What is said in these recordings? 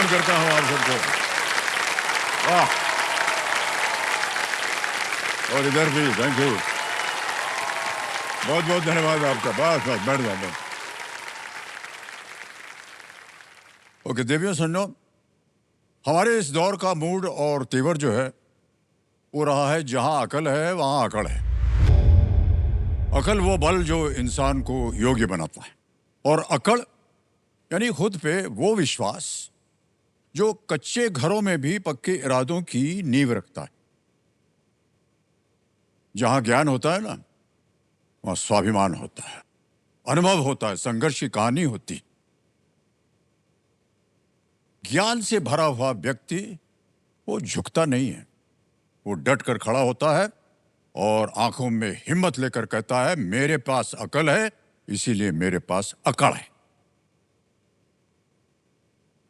प्रणाम करता हूं आप सबको। वाह, और इधर भी थैंक यू, बहुत बहुत धन्यवाद आपका। बस बस बैठ जाओ। ओके देवियों सुनो, हमारे इस दौर का मूड और तेवर जो है वो रहा है जहां अकल है वहां अकड़ है। अकल वो बल जो इंसान को योग्य बनाता है, और अकड़ यानी खुद पे वो विश्वास जो कच्चे घरों में भी पक्के इरादों की नींव रखता है। जहां ज्ञान होता है ना, वहां स्वाभिमान होता है, अनुभव होता है, संघर्ष की कहानी होती। ज्ञान से भरा हुआ व्यक्ति वो झुकता नहीं है, वो डट कर खड़ा होता है और आंखों में हिम्मत लेकर कहता है मेरे पास अकल है, इसीलिए मेरे पास अकड़ है।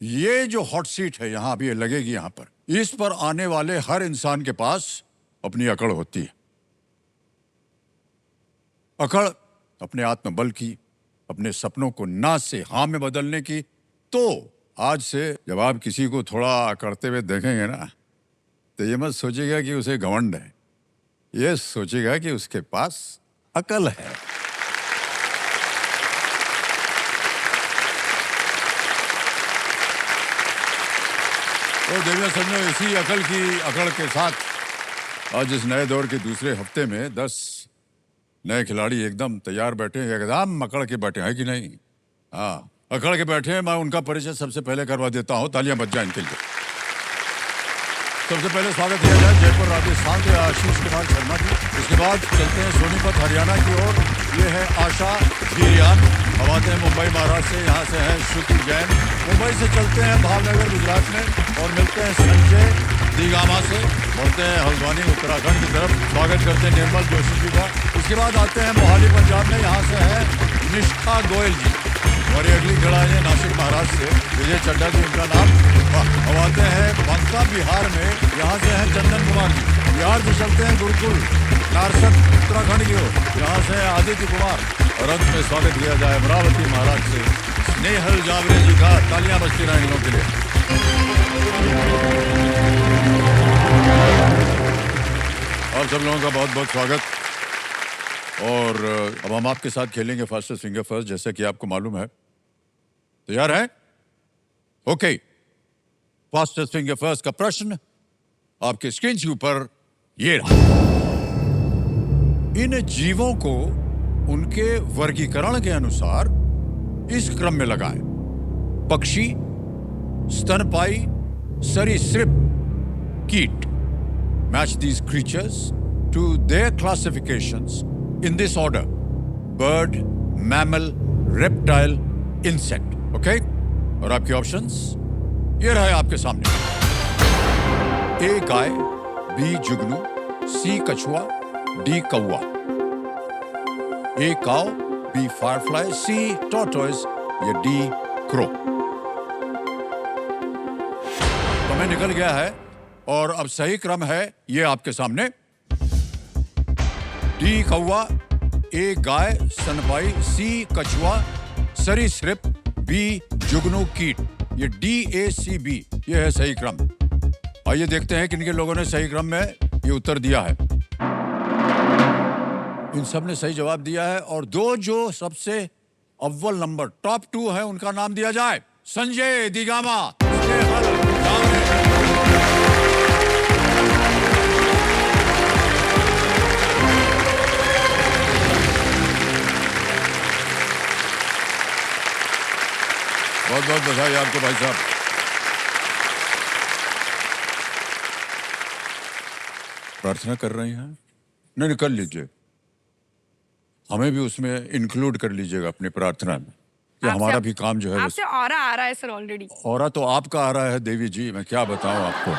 ये जो हॉट सीट है यहां अभी लगेगी, यहां पर इस पर आने वाले हर इंसान के पास अपनी अकड़ होती है। अकड़ अपने आत्मबल की, अपने सपनों को ना से हां में बदलने की। तो आज से जब आप किसी को थोड़ा करते हुए देखेंगे ना, तो ये मत सोचिएगा कि उसे घमंड है, ये सोचिएगा कि उसके पास अकल है। तो देवियों समझो, इसी अकल की अकड़ के साथ आज इस नए दौर के दूसरे हफ्ते में 10 नए खिलाड़ी एकदम तैयार बैठे हैं, एकदम अकड़ के बैठे हैं कि नहीं? हाँ, अकड़ के बैठे हैं। मैं उनका परिचय सबसे पहले करवा देता हूँ, तालियां बज जाएं इनके लिए। सबसे पहले स्वागत किया जाए जयपुर राजस्थान के आशीष कुमार शर्मा जी। इसके बाद चलते हैं सोनीपत हरियाणा की ओर, ये है आशा धीरियान। अब आते हैं मुंबई महाराष्ट्र से, यहाँ से है श्रुति जैन। मुंबई से चलते हैं भावनगर गुजरात में और मिलते हैं संजय दिगामा से। बढ़ते हैं हल्द्वानी उत्तराखंड की तरफ, स्वागत करते हैं निर्मल जोशी जी का। उसके बाद आते हैं मोहाली पंजाब में, यहाँ से है निष्ठा गोयल जी। और ये अगली खिलाड़ी है नासिक महाराष्ट्र से, विजय चड्डा जी उनका नाम। अब आते हैं बांका बिहार में, यहाँ से हैं चंदन कुमार जी। बिहार से चलते हैं गुरुकुल नारसत उत्तराखंड की ओर, यहाँ से है आदित्य कुमार। और अंत में स्वागत किया जाए अमरावती महाराष्ट्र से स्नेहल जावरे जी का। तालियां बजती रहें इन लोगों के लिए। आप सब लोगों का बहुत बहुत स्वागत। और अब हम आपके साथ खेलेंगे फास्टेस्ट फिंगर फर्स्ट, जैसे कि आपको मालूम है। तैयार हैं? ओके, फास्टेस्ट फिंगर फर्स्ट का प्रश्न आपके स्क्रीन के ऊपर ये रहा। इन जीवों को उनके वर्गीकरण के अनुसार इस क्रम में लगाएं: पक्षी, स्तनपायी, सरीसृप, कीट। Match these creatures to their classifications in this order: bird, mammal, reptile, insect. Okay? और आपके ऑप्शंस ये रहे आपके सामने। ए गाय, बी जुगनू, सी कछुआ, डी कौवा। A cow, B firefly, C tortoise या डी क्रो। समय निकल गया है और अब सही क्रम है ये आपके सामने। डी कौवा, ए गाय स्तनपायी, सी कछुआ सरीसृप, बी जुगनू कीट। ये DACB ये है सही क्रम। आइए देखते हैं किन लोगों ने सही क्रम में ये उत्तर दिया है। इन सब ने सही जवाब दिया है और दो जो सबसे अव्वल नंबर टॉप 2 है उनका नाम दिया जाए: संजय दिगामा, बहुत बहुत बधाई आपको भाई साहब। प्रार्थना कर रहे हैं? नहीं, कर लीजिए, हमें भी उसमें इंक्लूड कर लीजिएगा अपनी प्रार्थना में, कि हमारा भी काम जो है। आपसे ऑरा आ रहा है सर ऑलरेडी। ऑरा तो आपका आ रहा है देवी जी, मैं क्या बताऊं आपको।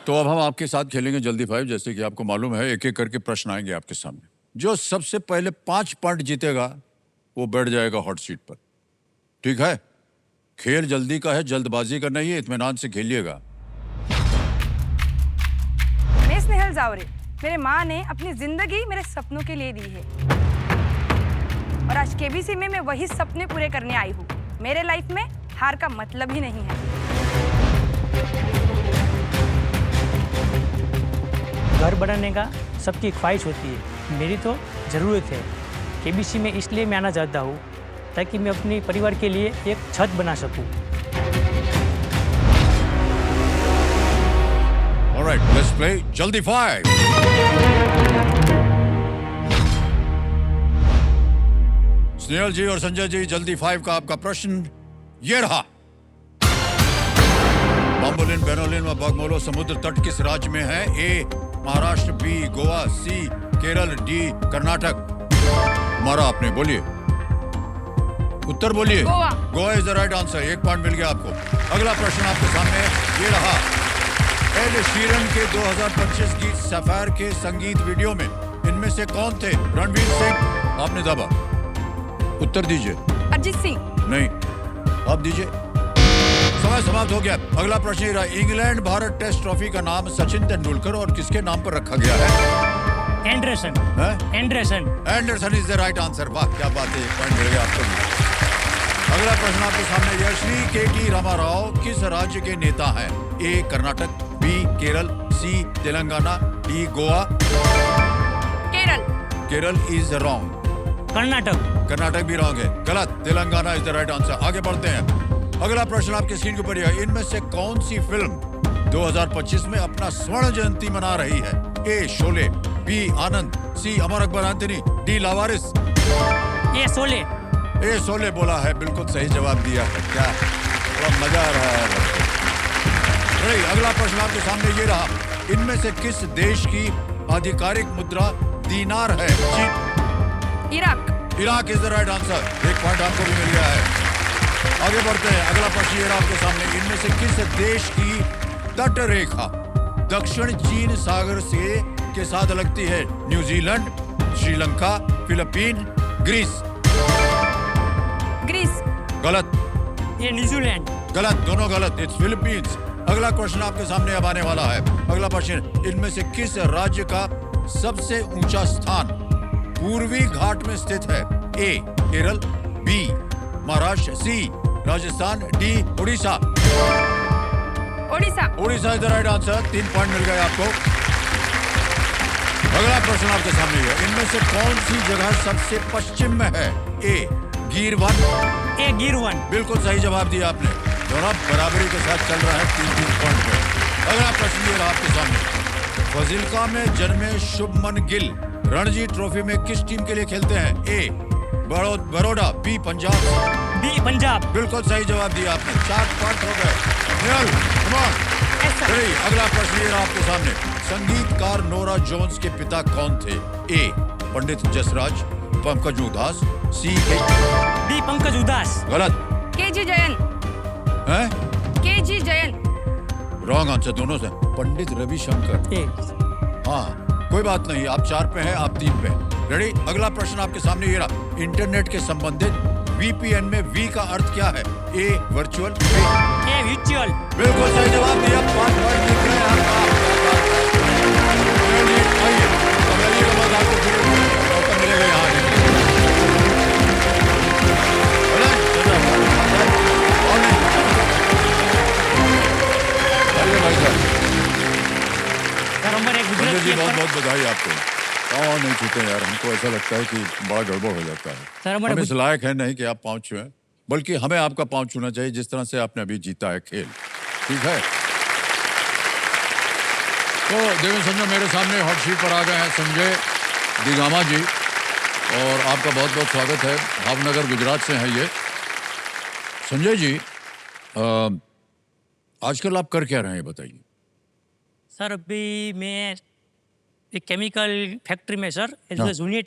तो अब हम आपके साथ खेलेंगे जल्दी 5। जैसे कि आपको मालूम है, एक एक करके प्रश्न आएंगे आपके सामने। जो सबसे पहले 5 पॉइंट जीतेगा वो बैठ जाएगा हॉट सीट पर। ठीक है? खेल जल्दी का है, जल्दबाजी का नहीं है, इत्मीनान से खेलिएगा। मैं स्नेहल जावरे, मेरे माँ ने अपनी जिंदगी मेरे सपनों के लिए दी है और आज केबीसी में मैं वही सपने पूरे करने आई हूँ। मेरे लाइफ में हार का मतलब ही नहीं है। घर बनाने का सबकी ख्वाहिश होती है, मेरी तो ज़रूरत है। केबीसी में इसलिए मैं आना चाहता हूँ ताकि मैं अपने परिवार के लिए एक छत बना सकूँ। Alright, let's play जल्दी 5। स्नेहल जी और संजय जी, जल्दी 5 का आपका प्रश्न ये रहा। बम्बोलिन, बेनोलिन व बगमोलो समुद्र तट किस राज्य में है? A Maharashtra, B Goa, C Kerala, D Karnataka. हमारा आपने बोलिए, उत्तर बोलिए। Goa. Goa is the right answer. 1 point मिल गया आपको। अगला प्रश्न आपके सामने ये रहा। एड शीरन के 2025 गीत सफायर के संगीत वीडियो में इनमें से कौन थे? रणवीर सिंह। आपने दावा, उत्तर दीजिए। अरिजीत सिंह। नहीं, आप दीजिए। समय समाप्त हो गया। अगला प्रश्न ये रहा। इंग्लैंड भारत टेस्ट ट्रॉफी का नाम सचिन तेंदुलकर और किसके नाम पर रखा गया है? एंडरसन। हैं? Anderson. Anderson is the right answer. वाह क्या बात है, 1 पॉइंट मिल गया आपको भी। अगला प्रश्न आपके सामने यह। श्री के.टी. रामाराव किस राज्य के नेता हैं? A Karnataka, B Kerala, C Telangana, D Goa. Kerala. Kerala is wrong. Karnataka. Karnataka भी रॉन्ग है, गलत। Telangana is the right answer. आगे बढ़ते हैं। अगला प्रश्न आपके स्क्रीन के ऊपर है। इनमें से कौन सी फिल्म 2025 में अपना स्वर्ण जयंती मना रही है? ए शोले, बी आनंद, सी अमर अकबर एंथनी, डी लावारिस। ये शोले। ए शोले बोला है, बिल्कुल सही जवाब दिया है। क्या बड़ा मजा आ रहा है। नहीं, अगला प्रश्न आपके सामने ये रहा। इनमें से किस देश की आधिकारिक मुद्रा दीनार है? Iraq. Iraq is the right answer. 1 point आपको भी मिल गया है। आगे बढ़ते हैं। अगला प्रश्न ये रहा आपके सामने। इनमें से किस देश की तट रेखा दक्षिण चीन सागर से के साथ लगती है? New Zealand, Sri Lanka, Philippine, Greece. Greece. गलत। ये न्यूजीलैंड। गलत, दोनों गलत। It's Philippines. अगला क्वेश्चन आपके सामने अब आने वाला है। अगला प्रश्न। इनमें से किस राज्य का सबसे ऊंचा स्थान पूर्वी घाट में स्थित है? A Kerala, B Maharashtra, C Rajasthan, D Orissa. Odisha. Orissa is the right answer. 3 point मिल गए आपको। अगला प्रश्न आपके सामने है। इनमें से कौन सी जगह सबसे पश्चिम में है? ए गिर वन। ए गिर वन। बिल्कुल सही जवाब दिया आपने। दोनों बराबरी के साथ चल रहा है 3-3 पॉइंट पे। अगला प्रश्न ये रहा आपके सामने। फाजिल्का में जन्मे शुभमन गिल रणजी ट्रॉफी में किस टीम के लिए खेलते हैं? ए बड़ौदा, बी पंजाब। बी पंजाब। बिल्कुल सही जवाब दिया आपने। 4 पॉइंट हो गए। निहाल, come on। चलिए, अगला प्रश्न ये रहा आपके सामने। संगीतकार नोरा जोन्स के पिता कौन थे? ए पंडित जसराज, पंकज उदास, सी बी पंकज उदास। गलत। केजी जयन। हैं? केजी जयन। रॉन्ग आंसर दोनों से। पंडित रविशंकर। हाँ, कोई बात नहीं। आप 4 पे हैं, आप 3 पे। रेडी? अगला प्रश्न आपके सामने ये रहा। इंटरनेट के संबंधित VPN में V का अर्थ क्या है? ए वर्चुअल, ए वर्चुअल। बिल्कुल सही जवाब दिया। 5 पॉइंट मिल गए आपका। चलिए, आइए, अब अगली के बाद आपको फिर मौका मिलेगा यहाँ आने के लिए। और नहीं। आइए भाई साहब। सर हमारे संजय गुजरात जी, के बहुत बहुत बधाई आपको। पाँव नहीं छूते यार, हमको ऐसा लगता है कि बड़ा गड़बड़ हो जाता है। सर हमारे हम इस लायक है नहीं कि आप पाँव छुएं, बल्कि हमें आपका पाँव छूना चाहिए जिस तरह से आपने अभी जीता है खेल। ठीक है? तो देवेंद्र संजय मेरे सामने हॉट सीट पर आ गए हैं संजय दिगामा जी, और आपका बहुत बहुत स्वागत है। भावनगर गुजरात से हैं ये। संजय जी, आजकल आप कर क्या रहे हैं बताइए? सर अभी मैं एक केमिकल फैक्ट्री में सर एज हाँ। जूनियर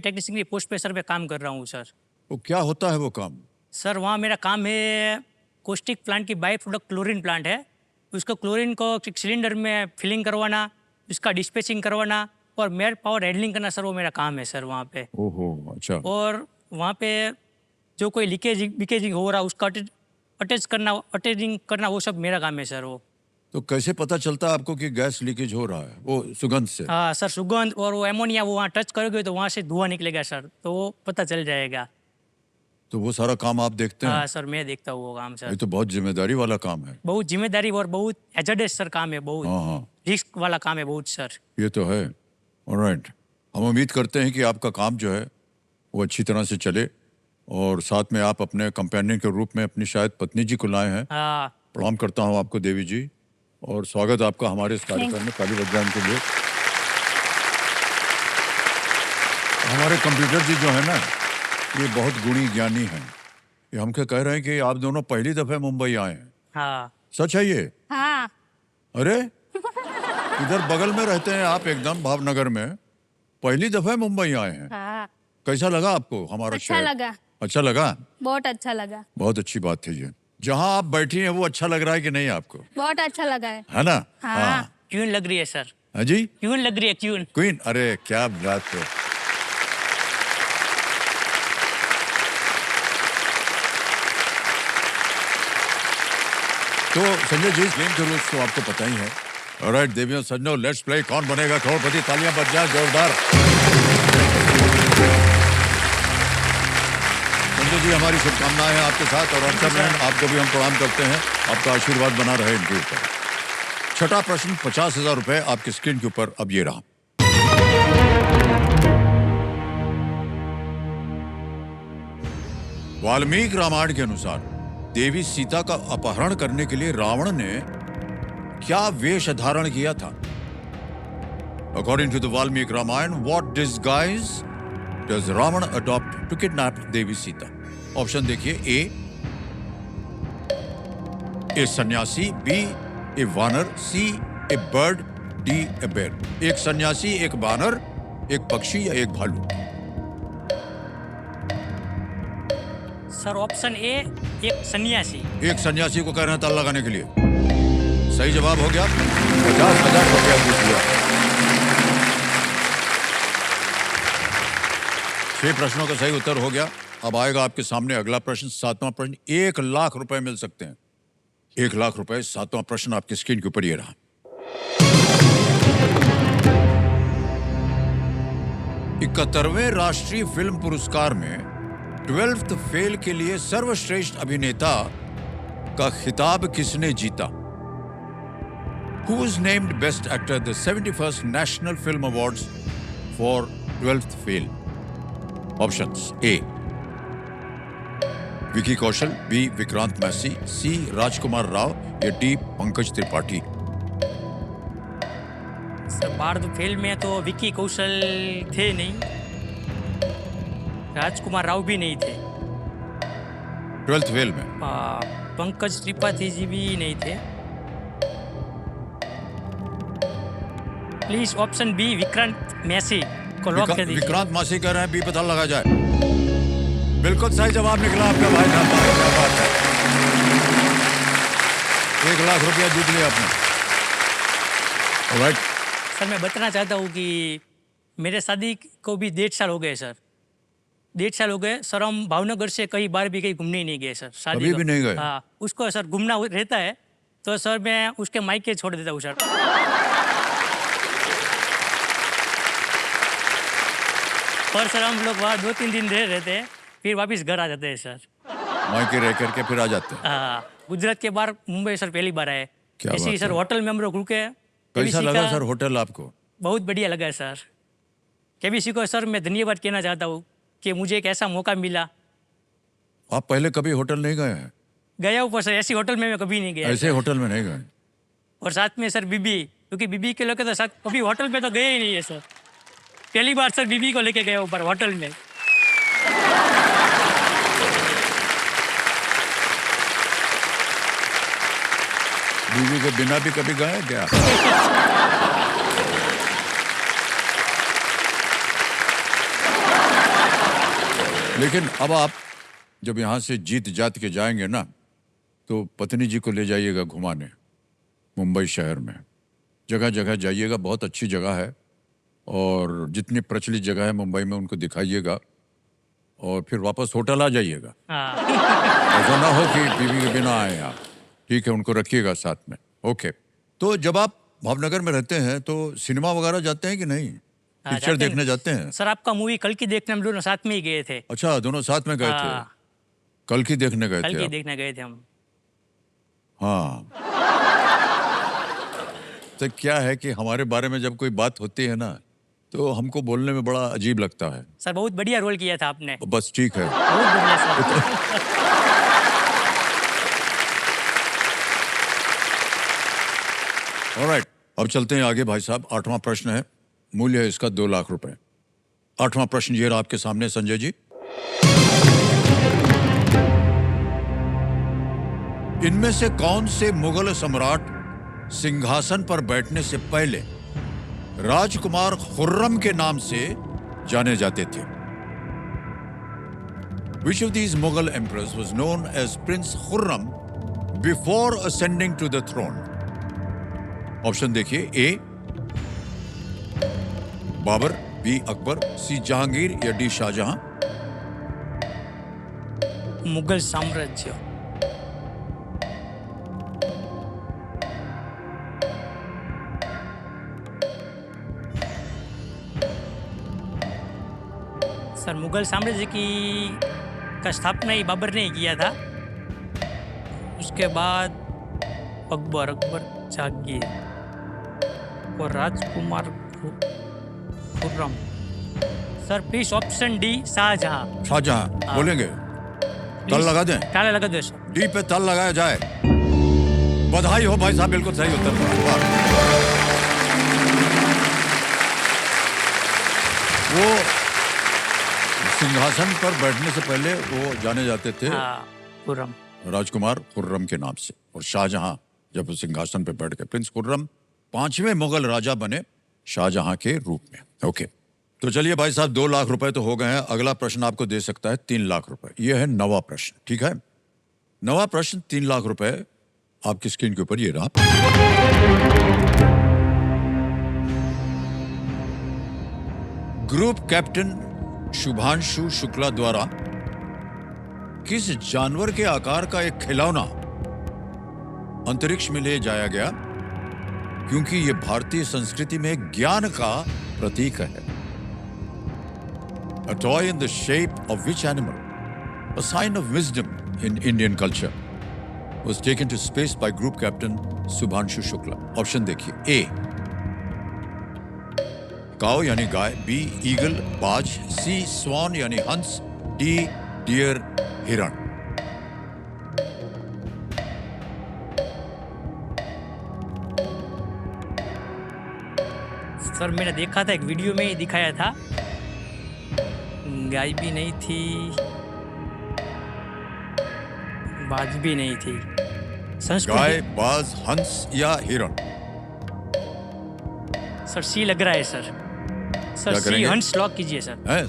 टेक्नीशियन की पोस्ट पे सर मैं काम कर रहा हूँ सर। वो क्या होता है वो काम? सर वहाँ मेरा काम है कोस्टिक प्लांट की बाई प्रोडक्ट क्लोरीन प्लांट है, उसको क्लोरीन को एक सिलेंडर में फिलिंग करवाना, उसका डिस्पैचिंग करवाना और मेयर पावर हैंडलिंग करना सर वो मेरा काम है सर वहाँ पे। ओहो, अच्छा। और वहाँ पे जो कोई लीकेजिंग हो रहा उसका अटैचिंग करना वो सब मेरा काम है सर वो। तो कैसे पता चलता है आपको कि गैस लीकेज हो रहा है? वो सुगंध से? हाँ सर, सुगंध और वो एमोनिया वो वहाँ टच करोगे तो वहाँ से धुआं निकलेगा सर, तो वो पता चल जाएगा। तो वो सारा काम आप देखते हैं? हाँ सर, मैं देखता हूँ वो काम ये सर। तो बहुत जिम्मेदारी वाला काम है। बहुत जिम्मेदारी और बहुत एजडेस सर काम है, बहुत हाँ हाँ, रिस्क वाला काम है बहुत सर। ये तो है। ऑलराइट, हम उम्मीद करते हैं कि आपका काम जो है वो अच्छी तरह से चले, और साथ में आप अपने कंपेनियन के रूप में अपनी शायद पत्नी जी को लाए हैं। हाँ प्रणाम करता हूँ आपको देवी जी, और स्वागत आपका हमारे इस कार्यक्रम में ताली बजाने के लिए। हमारे कंप्यूटर जी जो है ना, ये बहुत गुणी ज्ञानी हैं। ये हमको कह रहे हैं कि आप दोनों पहली दफे मुंबई आए हैं। हाँ सच है ये? हाँ। अरे इधर बगल में रहते हैं आप, एकदम भावनगर में, पहली दफे मुंबई आए हैं। हाँ, कैसा लगा आपको हमारा अच्छा शहर? लगा, अच्छा लगा? बहुत अच्छा लगा, बहुत अच्छी बात है ये। जहाँ आप बैठी हैं वो अच्छा लग रहा है कि नहीं आपको? बहुत अच्छा लगा है। ना? हाँ। क्यों लग रही है सर? हाँ जी, क्यों लग रही है, क्यों? क्वीन, अरे क्या बात है। तो संजय जी, गेम के रूल्स तो आपको पता ही है। ऑलराइट देवियों सज्जनों, लेट्स प्ले कौन बनेगा करोड़पति। तालियां बज जाए जोरदार। संजय जी, हमारी शुभकामनाएं हैं आपके साथ, और अर्चना बहन आपको भी हम प्रणाम करते हैं। आपका आशीर्वाद बना रहे इनके ऊपर। छठा प्रश्न, 50,000 रुपए आपकी स्क्रीन के ऊपर अब ये रहा। वाल्मीकि रामायण के अनुसार देवी सीता का अपहरण करने के लिए रावण ने क्या वेश धारण किया था? According to the Valmiki Ramayana, what disguise does Ravan adopt to kidnap Devi Sita? Option देखिए, ए सन्यासी, बी ए वानर, सी ए बर्ड, डी ए बेर। एक सन्यासी, एक वानर, एक पक्षी या एक भालू? सर ऑप्शन ए, एक सन्यासी। एक सन्यासी को कह रहे हैं ताला लगाने के लिए। सही जवाब हो गया। 50,000 रुपया जीत लिया। 6 प्रश्नों का सही उत्तर हो गया। अब आएगा आपके सामने अगला प्रश्न, 7वां प्रश्न। 1 लाख रुपए मिल सकते हैं। 1 लाख रुपए, 7वां प्रश्न आपकी स्क्रीन के ऊपर ये रहा। 71वें राष्ट्रीय फिल्म पुरस्कार में 12th फेल के लिए सर्वश्रेष्ठ अभिनेता का खिताब किसने जीता? Who was named Best Actor at the 71st National Film Awards for 12th Fail? Options: A. Vicky Kaushal, B. Vikrant Massey, C. राजकुमार राव या D. Pankaj Tripathi? Sir Bharat fail में तो विकी कौशल थे नहीं, राजकुमार राव भी नहीं थे, 12th फेल में पंकज त्रिपाठी जी भी नहीं थे। Please option B, Vikrant Massey को लॉक कर दीजिए। विक्रांत मैसी कह रहे हैं, बी पता लगा जाए। बिल्कुल सही जवाब निकला आपका भाई साहब। क्या बात है। 1 लाख रुपया जीत लिया आपने। ऑलराइट। सर मैं बताना चाहता हूँ कि मेरे शादी को भी 1.5 साल हो गए सर। 1.5 साल हो गए सर। हम भावनगर से कई बार भी कहीं घूमने ही नहीं गए सर। शादी कभी भी नहीं गए? हाँ, उसको सर घूमना रहता है तो सर मैं उसके मायके छोड़ देता हूँ सर। और सर हम लोग वहाँ 2-3 दिन रह रहते हैं, फिर वापस घर आ जाते हैं सर। मायके रह करके फिर आ जाते हैं। हाँ, गुजरात के बाहर मुंबई सर पहली बार आए। क्या ऐसे ही बात सर है। होटल में हम लोग रुके। कैसा KBC लगा का सर होटल आपको? बहुत बढ़िया लगा सर। KBC को सर मैं धन्यवाद कहना चाहता हूँ कि मुझे एक ऐसा मौका मिला। आप पहले कभी होटल नहीं गए हैं? गया हूँ पर सर ऐसी होटल में मैं कभी नहीं गया। ऐसे होटल में नहीं गए? और साथ में सर बीबी, क्योंकि बीबी के लोग तो साथ कभी होटल में तो गए ही नहीं है सर। पहली बार सर बीबी को लेके गया ऊपर होटल में। बीवी के बिना भी कभी गए क्या? लेकिन अब आप जब यहाँ से जीत जात के जाएंगे ना, तो पत्नी जी को ले जाइएगा घुमाने मुंबई शहर में। जगह जगह जाइएगा, बहुत अच्छी जगह है, और जितनी प्रचलित जगह है मुंबई में उनको दिखाइएगा, और फिर वापस होटल आ जाइएगा। ऐसा ना हो कि बीवी के बिना आए आप। ठीक है, उनको रखिएगा साथ में। ओके। तो जब आप भावनगर में रहते हैं तो सिनेमा वगैरह जाते हैं कि नहीं? पिक्चर देखने जाते हैं? सर आपका मूवी कल की देखने हम दोनों साथ में ही गए थे। अच्छा, दोनों साथ में गए थे। कल की देखने गए कल थे की आप? देखने गए थे हम। हाँ। तो क्या है कि हमारे बारे में जब कोई बात होती है ना, तो हमको बोलने में बड़ा अजीब लगता है। सर बहुत बढ़िया रोल किया था आपने, बस ठीक है। बहुत बढ़िया सर। ऑलराइट, अब चलते हैं आगे भाई साहब। 8वां प्रश्न है, मूल्य है इसका 2 लाख रुपए। 8वां प्रश्न ये रहा आपके सामने संजय जी। इनमें से कौन से मुगल सम्राट सिंहासन पर बैठने से पहले राजकुमार खुर्रम के नाम से जाने जाते थे? Which of these Mughal emperors was known as Prince Khurram before ascending to the throne? Option देखिए, ए बाबर, बी अकबर, सी जहांगीर या डी शाहजहां। मुगल साम्राज्य। सर मुगल साम्राज्य की का स्थापना ही बाबर ने ही किया था। उसके बाद अकबर जहांगीर और राजकुमार Khurram. Sir please option D Shahjahan. Shahjahan बोलेंगे? तल लगा दें? ताला लगा दो सर। डी पे तल लगाया जाए। बधाई हो भाई साहब, बिल्कुल सही उत्तर। वो सिंहासन पर बैठने से पहले वो जाने जाते थे खुर्रम, राजकुमार खुर्रम के नाम से। और शाहजहां जब सिंहासन पर बैठ गए, प्रिंस खुर्रम 5वें मुगल राजा बने शाहजहां के रूप में। ओके, तो चलिए भाई साहब, 2 लाख रुपए तो हो गए हैं। अगला प्रश्न आपको दे सकता है 3 लाख रुपए। यह है 9वां प्रश्न, ठीक है? 9वां प्रश्न 3 लाख रुपए आपकी स्क्रीन के ऊपर ये रहा। ग्रुप कैप्टन शुभांशु शुक्ला द्वारा किस जानवर के आकार का एक खिलौना अंतरिक्ष में ले जाया गया क्योंकि यह भारतीय संस्कृति में ज्ञान का प्रतीक है? A toy in the shape of which animal, a sign of wisdom in Indian culture, was taken to space by group captain Subhanshu Shukla? Option देखिए, ए काऊ यानी गाय, बी ईगल बाज, सी स्वान यानी हंस, डी डियर हिरण। सर मैंने देखा था, एक वीडियो में ही दिखाया था। गाय भी नहीं थी, बाज भी नहीं थी। गाय, बाज, हंस या हिरण? सर सी लग रहा है सर। सर क्या सी करेंगे? हंस लॉक कीजिए सर। हैं?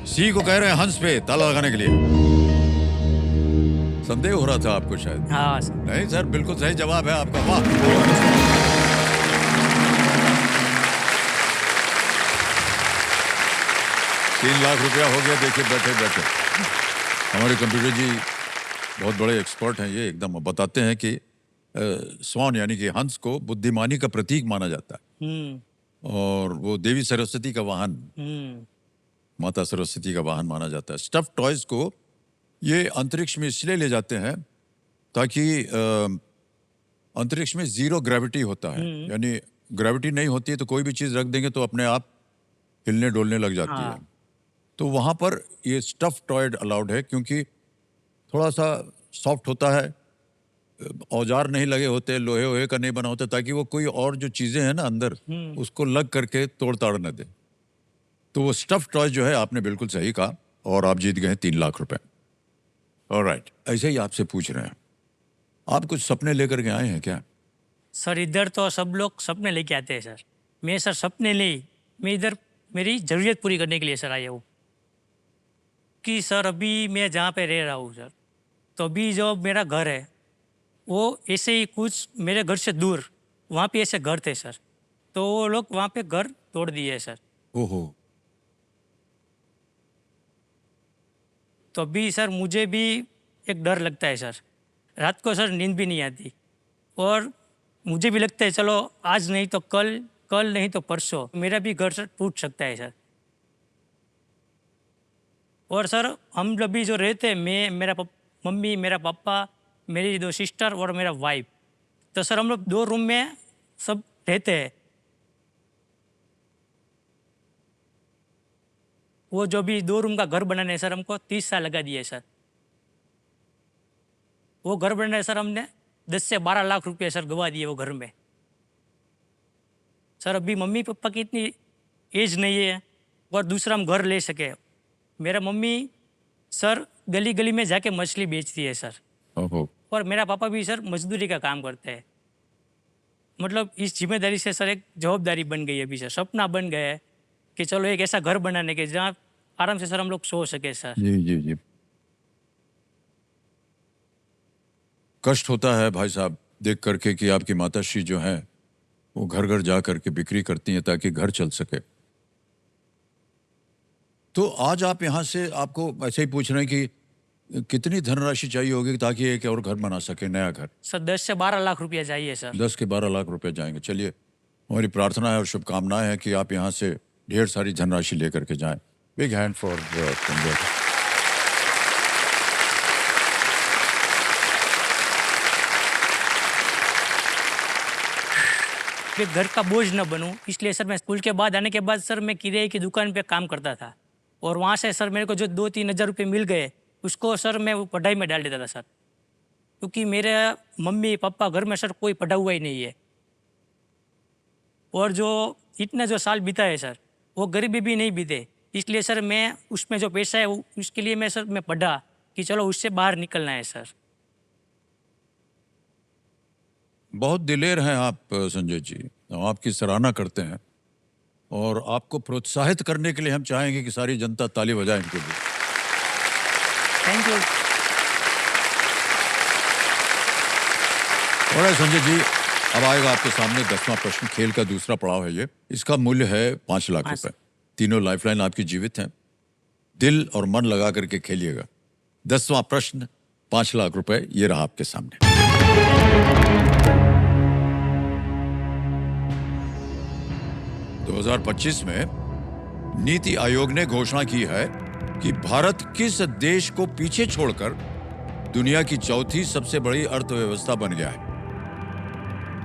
सी को कह रहे हैं हंस पे ताला लगाने के लिए। संदेह हो रहा था आपको शायद। हाँ सर। नहीं सर, बिल्कुल सही जवाब है आपका। वाह, 3 लाख रुपया हो गया। देखिए बैठे बैठे हमारे कंप्यूटर जी बहुत बड़े एक्सपर्ट हैं। ये एकदम बताते हैं कि स्वान यानी कि हंस को बुद्धिमानी का प्रतीक माना जाता है और वो देवी सरस्वती का वाहन, माता सरस्वती का वाहन माना जाता है। स्टफ टॉयज को ये अंतरिक्ष में इसलिए ले जाते हैं ताकि अंतरिक्ष में 0 ग्रेविटी होता है। यानी ग्रेविटी नहीं होती है तो कोई भी चीज रख देंगे तो अपने आप हिलने डोलने लग जाती है। तो वहां पर ये स्टफ टॉयड अलाउड है क्योंकि थोड़ा सा सॉफ्ट होता है, औजार नहीं लगे होते, लोहे वोहे का नहीं बना होता, ताकि वो कोई और जो चीजें हैं ना अंदर उसको लग करके तोड़ ताड़ न दे। तो वो स्टफ टॉय जो है, आपने बिल्कुल सही कहा और आप जीत गए 3 लाख रुपए। ऑलराइट, ऐसे ही आपसे पूछ रहे हैं, आप कुछ सपने लेकर के आए हैं क्या? सर इधर तो सब लोग सपने लेके आते हैं सर। मैं सर सपने नहीं, मैं इधर मेरी ज़रूरत पूरी करने के लिए सर आया हूँ। कि सर अभी मैं जहाँ पे रह रहा हूँ सर, तो अभी जो मेरा घर है वो ऐसे ही कुछ मेरे घर से दूर वहाँ पे ऐसे घर थे सर, तो वो लोग वहाँ पे घर तोड़ दिए सर। ओहो। तो अभी सर मुझे भी एक डर लगता है सर, रात को सर नींद भी नहीं आती और मुझे भी लगता है चलो आज नहीं तो कल, कल नहीं तो परसों मेरा भी घर सर टूट सकता है सर। और सर हम अभी जो रहते हैं, मैं मेरा मम्मी, मेरा पापा, मेरी 2 सिस्टर और मेरा वाइफ, तो सर हम लोग 2 रूम में सब रहते हैं। वो जो भी 2 रूम का घर बनाने है सर, हमको 30 साल लगा दिए सर। वो घर बनाने सर हमने 10 से 12 लाख रुपये सर गवा दिए वो घर में। सर अभी मम्मी पापा की इतनी एज नहीं है और दूसरा हम घर ले सके। मेरा मम्मी सर गली गली में जाके मछली बेचती है सर, ओहो। और मेरा पापा भी सर मजदूरी का काम करते हैं। मतलब इस जिम्मेदारी से सर एक जवाबदारी बन गई है अभी सर, सपना बन गया है कि चलो एक ऐसा घर बनाने के जहाँ आराम से सर हम लोग सो सके सर। जी जी जी। कष्ट होता है भाई साहब देख करके कि आपकी माताश्री जो हैं वो घर घर जा करके बिक्री करती हैं ताकि घर चल सके। तो आज आप यहाँ से, आपको ऐसे ही पूछ रहे हैं कि कितनी धनराशि चाहिए होगी ताकि एक और घर बना सके, नया घर? सर 10 से 12 लाख रुपया चाहिए सर। 10 के 12 लाख रुपए जाएंगे। चलिए, हमारी प्रार्थना है और शुभकामनाएं हैं कि आप यहाँ से ढेर सारी धनराशि लेकर के जाएं। Big hand for Sanjay. मैं घर का बोझ न बनूं, इसलिए सर मैं स्कूल के बाद आने के बाद सर मैं किराए की दुकान पे काम करता था, और वहाँ से सर मेरे को जो 2-3 हज़ार रुपये मिल गए उसको सर मैं वो पढ़ाई में डाल देता था सर, क्योंकि मेरे मम्मी पापा घर में सर कोई पढ़ा हुआ ही नहीं है। और जो इतने जो साल बिताए सर वो गरीबी भी नहीं बीते, इसलिए सर मैं उसमें जो पैसा है उसके लिए मैं पढ़ा कि चलो उससे बाहर निकलना है सर। बहुत दिलेर हैं आप संजय जी, हम आपकी सराहना करते हैं और आपको प्रोत्साहित करने के लिए हम चाहेंगे कि सारी जनता ताली बजाए इनके लिए। Thank you. और संजय जी, अब आएगा आपके सामने 10वां प्रश्न। खेल का दूसरा पड़ाव है ये। इसका मूल्य है 5 लाख रुपए। तीनों लाइफलाइन आपकी जीवित हैं। दिल और मन लगा करके खेलिएगा। 10वां प्रश्न, 5 लाख रुपए, ये रहा आपके सामने। 2025 में नीति आयोग ने घोषणा की है कि भारत किस देश को पीछे छोड़कर दुनिया की चौथी सबसे बड़ी अर्थव्यवस्था बन गया है।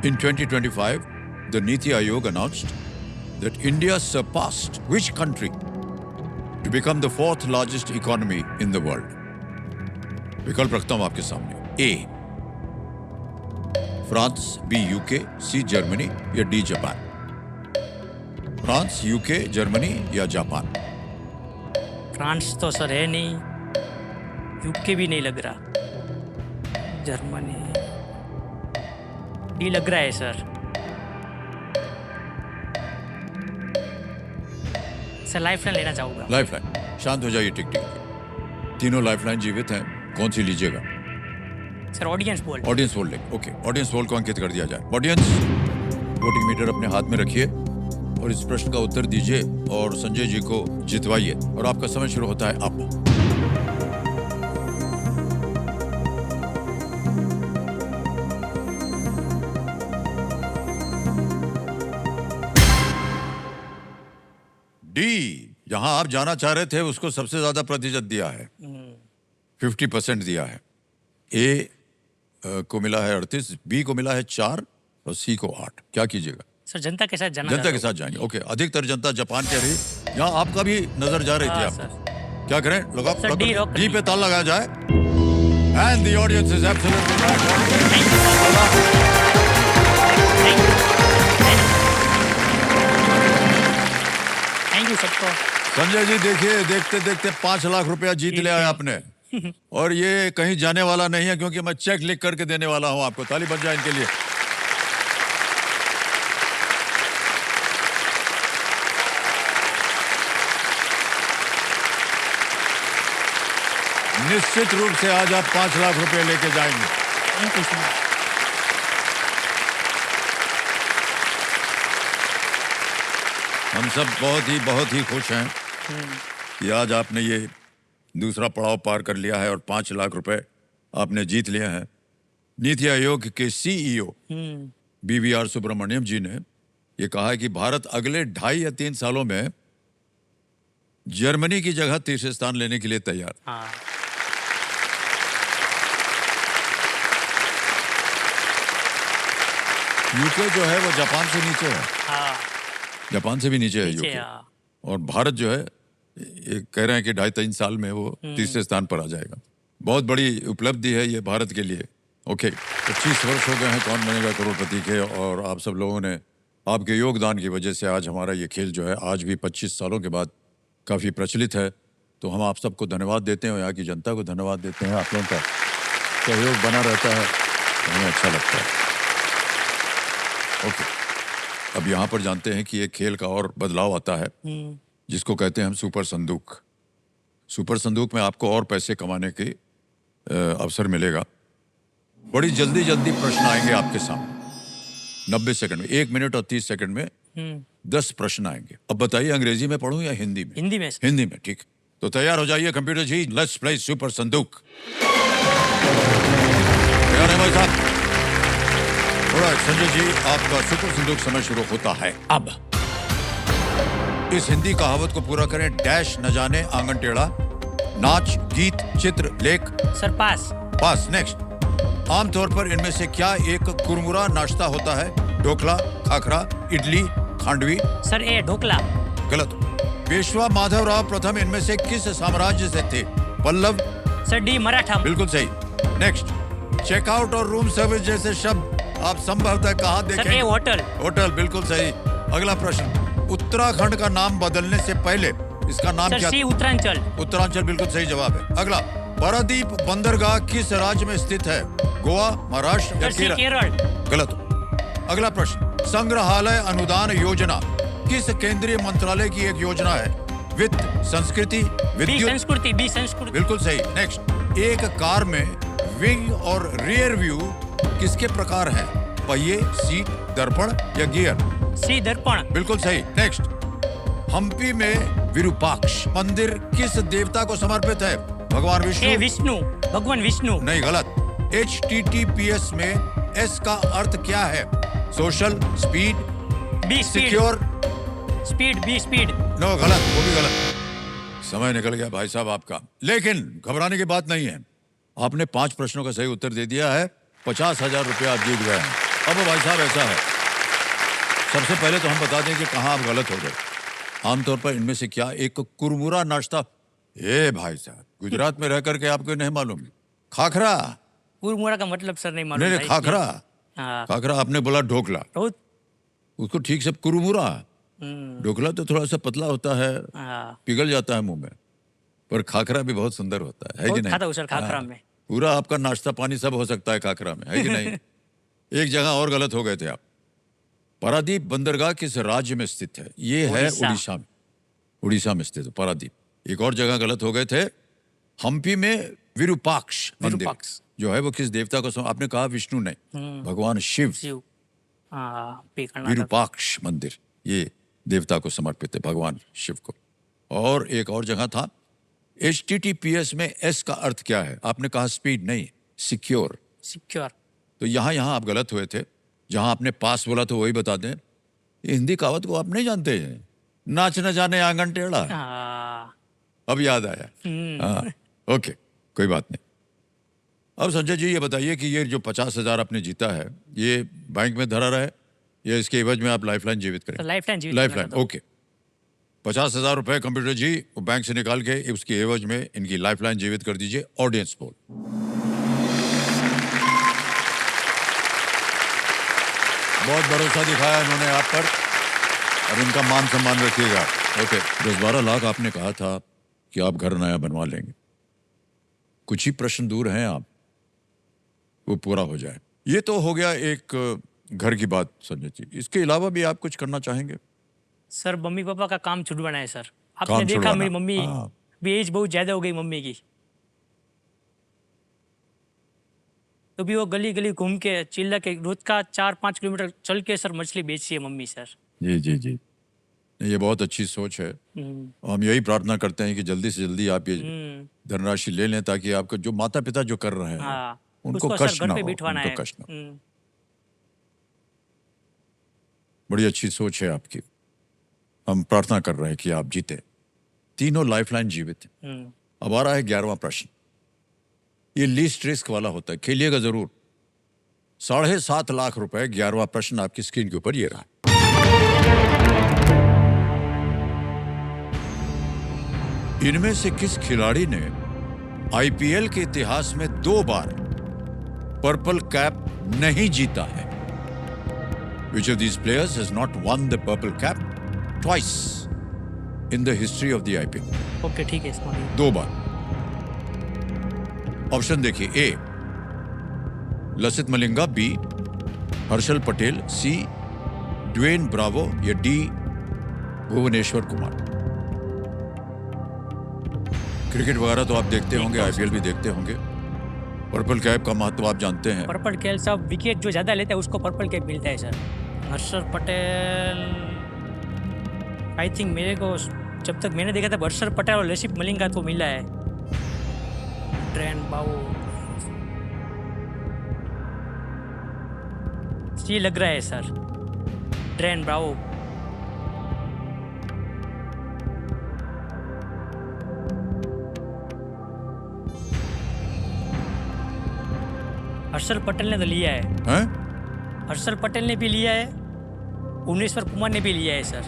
In 2025, the Niti Aayog announced that India surpassed which country to become the 4th largest economy in the world? विकल्प रखता हूं आपके सामने। A, France, B, UK, C, Germany या D, Japan. France, UK, Germany या जापान? फ्रांस तो sir है नहीं, यूके भी नहीं लग रहा, जर्मनी डी लग रहा है सर। सर लाइफलाइन लेना चाहूँगा। लाइफलाइन। शांत हो जाइए, टिक टिक। तीनों लाइफलाइन जीवित हैं, कौन सी लीजिएगा? सर ऑडियंस बोल। ऑडियंस बोल लेंगे। ओके, ऑडियंस बोल को अंकित कर दिया जाए। ऑडियंस, वोटिंग मीटर अपने हाथ में रखिए और इस प्रश्न का उत्तर दीजिए और संजय जी को जितवाइए। और आपका समय शुरू होता है अब। डी, जहां आप जाना चाह रहे थे उसको सबसे ज्यादा प्रतिशत दिया है, 50% दिया है। ए को मिला है 38, बी को मिला है 4 और सी को 8। क्या कीजिएगा? सर जनता के साथ जाना, जनता के साथ जाएंगे। ओके, अधिकतर जनता जापान कह रही। यहाँ आपका भी नजर जा रही थी। आप क्या करें? सर डी पे ताला लगाया जाए। And the audience is absolutely thank you सबको। संजय जी देखिए, देखते देखते 5 लाख रुपया जीत ले आए आपने। और ये कहीं जाने वाला नहीं है, क्योंकि मैं चेक लिख करके देने वाला हूं आपको। ताली बज जाए इनके लिए। निश्चित रूप से आज आप 5 लाख रुपए लेके जाएंगे। Thank you sir. हम सब बहुत ही खुश हैं कि आज आपने ये दूसरा पड़ाव पार कर लिया है और 5 लाख रुपए आपने जीत लिए हैं। नीति आयोग के सीईओ BVR सुब्रमण्यम जी ने ये कहा है कि भारत अगले 2.5 या 3 सालों में जर्मनी की जगह तीसरे स्थान लेने के लिए तैयार। हाँ यूके जो है वो जापान से नीचे है, हाँ जापान से भी नीचे है नीचे यूके। हाँ। और भारत जो है ये कह रहे हैं कि 2.5-3 साल में वो तीसरे स्थान पर आ जाएगा। बहुत बड़ी उपलब्धि है ये भारत के लिए। ओके, 25 वर्ष हो गए हैं कौन बनेगा करोड़पति के, और आप सब लोगों ने आपके योगदान की वजह से आज हमारा ये खेल जो है आज भी 25 सालों के बाद काफ़ी प्रचलित है। तो हम आप सबको धन्यवाद देते हैं और यहाँ की जनता को धन्यवाद देते हैं। आप लोगों का सहयोग बना रहता है तो हमें अच्छा लगता है। ओके, अब यहाँ पर जानते हैं कि एक खेल का और बदलाव आता है जिसको कहते हैं हम सुपर संदूक। सुपर संदूक में आपको और पैसे कमाने के अवसर मिलेगा। बड़ी जल्दी जल्दी प्रश्न आएंगे आपके सामने 90 सेकंड में, 1 मिनट और 30 सेकंड में 10 प्रश्न आएंगे। अब बताइए अंग्रेजी में पढ़ूं या हिंदी में? हिंदी में। हिंदी में, ठीक। तो तैयार हो जाइए computer ji, let's play super Sandook. तैयार है भाई साहब? थोड़ा संजय जी, आपका सुपर संदूक समय शुरू होता है अब। इस हिंदी कहावत को पूरा करें। डैश न जाने आंगन टेढ़ा, नाच गीत चित्र लेख। सर पास। पास। नेक्स्ट। आमतौर पर इनमें से क्या एक कुरमुरा नाश्ता होता है? ढोकला, खाखरा, इडली, खांडवी। सर ए ढोकला। गलत। पेशवा माधवराव प्रथम इनमें से किस साम्राज्य से थे? पल्लव। Sir D Maratha. बिल्कुल सही। नेक्स्ट। चेकआउट और रूम सर्विस जैसे शब्द आप संभवतः कहाँ देखें? सर ए होटल। होटल, बिल्कुल सही। अगला प्रश्न। उत्तराखंड का नाम बदलने से पहले इसका नाम सर क्या? सी उत्तरांचल। उत्तरांचल, बिल्कुल सही जवाब है। अगला। पारादीप बंदरगाह किस राज्य में स्थित है? गोवा, महाराष्ट्र या सर सी केरल। गलत। अगला प्रश्न। संग्रहालय अनुदान योजना किस केंद्रीय मंत्रालय की एक योजना है? वित्त, संस्कृति, बी विद्युत। संस्कृति। बी संस्कृति। बिल्कुल सही। नेक्स्ट। एक कार में विंग और रियर व्यू किसके प्रकार हैं? पहिए, सीट, दर्पण या गियर? सी दर्पण। बिल्कुल सही। नेक्स्ट। हम्पी में विरूपाक्ष मंदिर किस देवता को समर्पित है? भगवान विष्णु। ए विष्णु। भगवान विष्णु। नहीं, गलत। HTTPS में S का अर्थ क्या है? Social, speed, B speed. Secure. Speed. B speed. No, गलत, वो भी गलत। समय निकल गया भाई साहब आपका, लेकिन घबराने की बात नहीं है। आपने 5 प्रश्नों का सही उत्तर दे दिया है। 50,000 रुपया आप जीत गए हैं। अब भाई साहब ऐसा है, सबसे पहले तो हम बता दें कि कहाँ आप गलत हो गए। आमतौर पर इनमें से क्या एक कुरमुरा नाश्ता? ए भाई साहब, गुजरात में रह करके आपको नहीं मालूम? खाखरा। कुरमुरा का मतलब सर नहीं मालूम। नहीं, खाखरा। हाँ। खाखरा आपने बोला ढोकला, बहुत। उसको ठीक से कुरमुरा। ढोकला तो थोड़ा सा पतला होता है, हाँ। पिघल जाता है मुंह में, पर खाखरा भी बहुत सुंदर होता है कि बहुत नहीं? खाता हूँ सर खाखरा हाँ, में। पूरा आपका नाश्ता पानी सब हो सकता है खाखरा में, है कि नहीं? एक जगह और गलत हो गए थे आप। पारादीप बंदरगाह किस राज्य में स्थित है? ये है उड़ीसा में। उड़ीसा में स्थित है पारादीप। एक और जगह गलत हो गए थे। हम्पी में विरूपाक्ष मंदिर जो है वो किस देवता को आपने कहा? विष्णु नहीं, भगवान शिव। विरूपाक्ष मंदिर ये देवता को समर्पित है, भगवान शिव को। और एक और जगह था। HTTPS में S का अर्थ क्या है? आपने कहा स्पीड नहीं, सिक्योर। सिक्योर। तो यहाँ आप गलत हुए थे। जहां आपने पास बोला तो वही बता दें। हिंदी कहावत को आप नहीं जानते हैं, नाच न जाने आंगन टेढ़ा। अब याद आया। हाँ, ओके, कोई बात नहीं। अब संजय जी ये बताइए कि ये जो 50,000 आपने जीता है ये बैंक में धरा रहे या इसके एवज में आप लाइफलाइन जीवित करें? लाइफलाइन। ओके, 50,000 रुपए कंप्यूटर जी वो बैंक से निकाल के उसके एवज में इनकी लाइफलाइन जीवित कर दीजिए। Audience poll. बहुत भरोसा दिखाया इन्होंने आप पर, अब इनका मान सम्मान रखिएगा। ओके, 10-12 लाख आपने कहा था कि आप घर नया बनवा लेंगे। कुछ ही प्रश्न दूर हैं आप, वो पूरा हो जाए। ये तो हो गया एक घर की बात संजय जी। इसके अलावा भी आप कुछ करना चाहेंगे? सर मम्मी पापा का काम छुड़वाना है सर। आपने देखा मेरी मम्मी भी एज बहुत ज्यादा हो गई मम्मी की, तो भी वो गली गली घूम के चिल्ला के रोज का 4-5 किलोमीटर चल के सर मछली बेची है मम्मी सर। जी जी जी, ये बहुत अच्छी सोच है। हम यही प्रार्थना करते हैं कि जल्दी से जल्दी आप ये धनराशि ले लें ताकि आपको जो माता पिता जो कर रहे हैं उनको कष्ट ना हो, उनको कष्ट ना हो। बड़ी अच्छी सोच है आपकी। हम प्रार्थना कर रहे हैं कि आप जीते। तीनों लाइफलाइन जीवित हैं। अब आ रहा है 11वां प्रश्न। ये लीस्ट रिस्क वाला होता है, खेलिएगा जरूर। 7.5 लाख रुपए। 11वां प्रश्न आपकी स्क्रीन के ऊपर ये रहा। इनमें से किस खिलाड़ी ने आईपीएल के इतिहास में 2 बार पर्पल कैप नहीं जीता है? Which of these players has not won the purple cap twice in the history of the IPL? Okay ठीक है, समझ गया। 2 बार। ऑप्शन देखिए। ए लसित मलिंगा, बी हर्षल पटेल, सी ड्वेन ब्रावो या डी भुवनेश्वर कुमार। क्रिकेट वगैरह तो आप देखते होंगे, आईपीएल भी देखते होंगे। पर्पल कैप का महत्व आप जानते हैं। पर्पल कैप साहब, विकेट जो ज़्यादा लेता है उसको पर्पल कैप मिलता है sir. Harshal Patel, I think मेरे को जब तक मैंने देखा था हर्षल पटेल और लसित मलिंगा को मिला है। ट्रेन बाबू ये लग रहा है sir, train Bravo. Harshal Patel ने तो लिया है। हैं? हर्षल पटेल ने भी लिया है, भुवनेश्वर कुमार ने भी लिया है सर।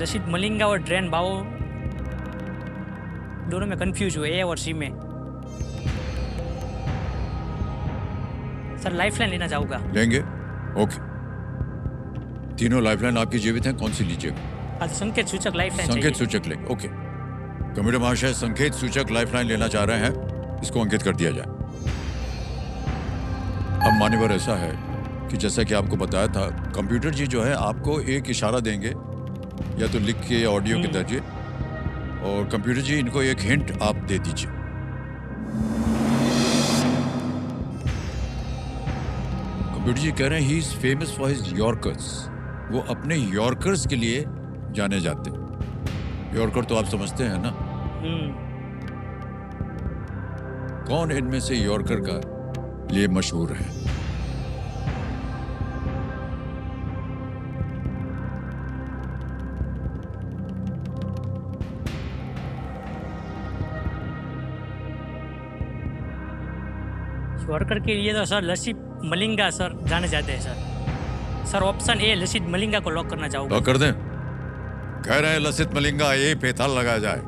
लसित मलिंगा और ड्रेन बावो दोनों में कंफ्यूज हुए, ए और सी में। सर लाइफलाइन लेना चाहूँगा। लेंगे? ओके। तीनों लाइफलाइन आपकी जीवित हैं, कौन सी लीजिएगा? आज संकेत सूचक लाइफलाइन संकेत सूचक लेंगे। ओके। कमेटी महाशय संकेत सूचक लाइफलाइन लेना चाह रहे हैं, इसको अंकित कर दिया जाए। अब मान्यवर ऐसा है कि जैसा कि आपको बताया था, कंप्यूटर जी जो है आपको एक इशारा देंगे, या तो लिख के या ऑडियो के जरिए, और कंप्यूटर जी इनको एक हिंट आप दे दीजिए। कंप्यूटर जी कह रहे हैं he is famous for his yorkers. वो अपने यॉर्कर्स के लिए जाने जाते हैं। यॉर्कर तो आप समझते हैं ना? कौन इनमें से यॉर्कर का लिए मशहूर है? यॉर्कर के लिए तो सर लसित मलिंगा सर जाने जाते हैं sir. Sir option A Lasith Malinga को लॉक करना चाहूँगा। लॉक कर दें? कह रहे हैं लसित मलिंगा, ए पे ताला लगाया जाए।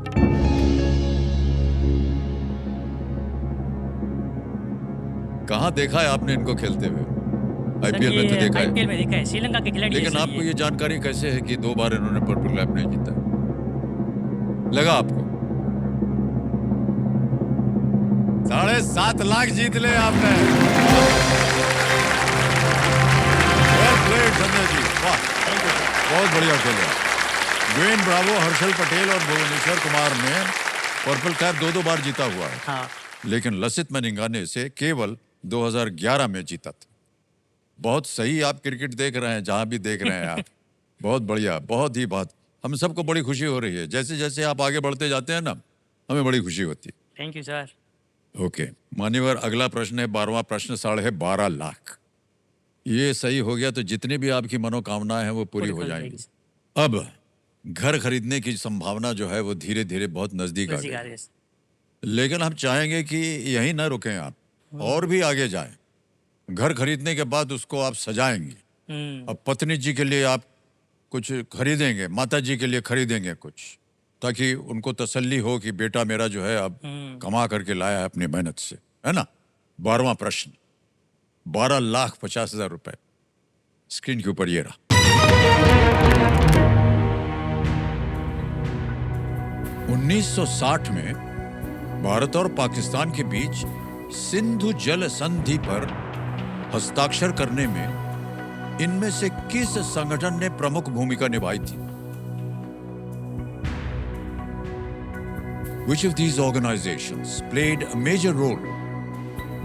कहाँ देखा है आपने इनको खेलते हुए? आईपीएल में तो देखा है। आईपीएल में देखा है, श्रीलंका के खिलाड़ी। लेकिन आपको ये जानकारी कैसे है कि 2 बार इन्होंने पर्पल कैप नहीं जीता? लगा आपको? 7.5 लाख जीत ले आपने। Well played, संजय जी, वाह, बहुत बढ़िया खेले। ड्वेन ब्रावो, हर्षल पटेल और भुवनेश्वर कुमार ने पर्पल कैप 2 बार जीता हुआ है। हाँ। लेकिन लसित मलिंगा ने इसे केवल 2011 में जीता था। बहुत सही आप क्रिकेट देख रहे हैं, जहां भी देख रहे हैं आप। बहुत बढ़िया, बहुत ही बात। हम सबको बड़ी खुशी हो रही है। जैसे जैसे आप आगे बढ़ते जाते हैं ना, हमें बड़ी खुशी होती है। Thank you sir. ओके मान्यवर, अगला प्रश्न है 12वां प्रश्न, 12.5 लाख। ये सही हो गया तो जितनी भी आपकी मनोकामनाएं हैं वो पूरी हो जाएंगी। अब घर खरीदने की संभावना जो है वो धीरे धीरे बहुत नजदीक आ गई है। लेकिन हम चाहेंगे कि यहीं ना रुकें आप, और भी आगे जाएं। घर खरीदने के बाद उसको आप सजाएंगे। अब पत्नी जी के लिए आप कुछ खरीदेंगे, माता जी के लिए खरीदेंगे कुछ, ताकि उनको तसल्ली हो कि बेटा मेरा जो है अब कमा करके लाया है अपनी मेहनत से, है ना। 12वां प्रश्न, 12,50,000 रुपए स्क्रीन के ऊपर ये रहा। (1960) में भारत और पाकिस्तान के बीच सिंधु जल संधि पर हस्ताक्षर करने में इनमें से किस संगठन ने प्रमुख भूमिका निभाई थी? Which of these organizations played a major role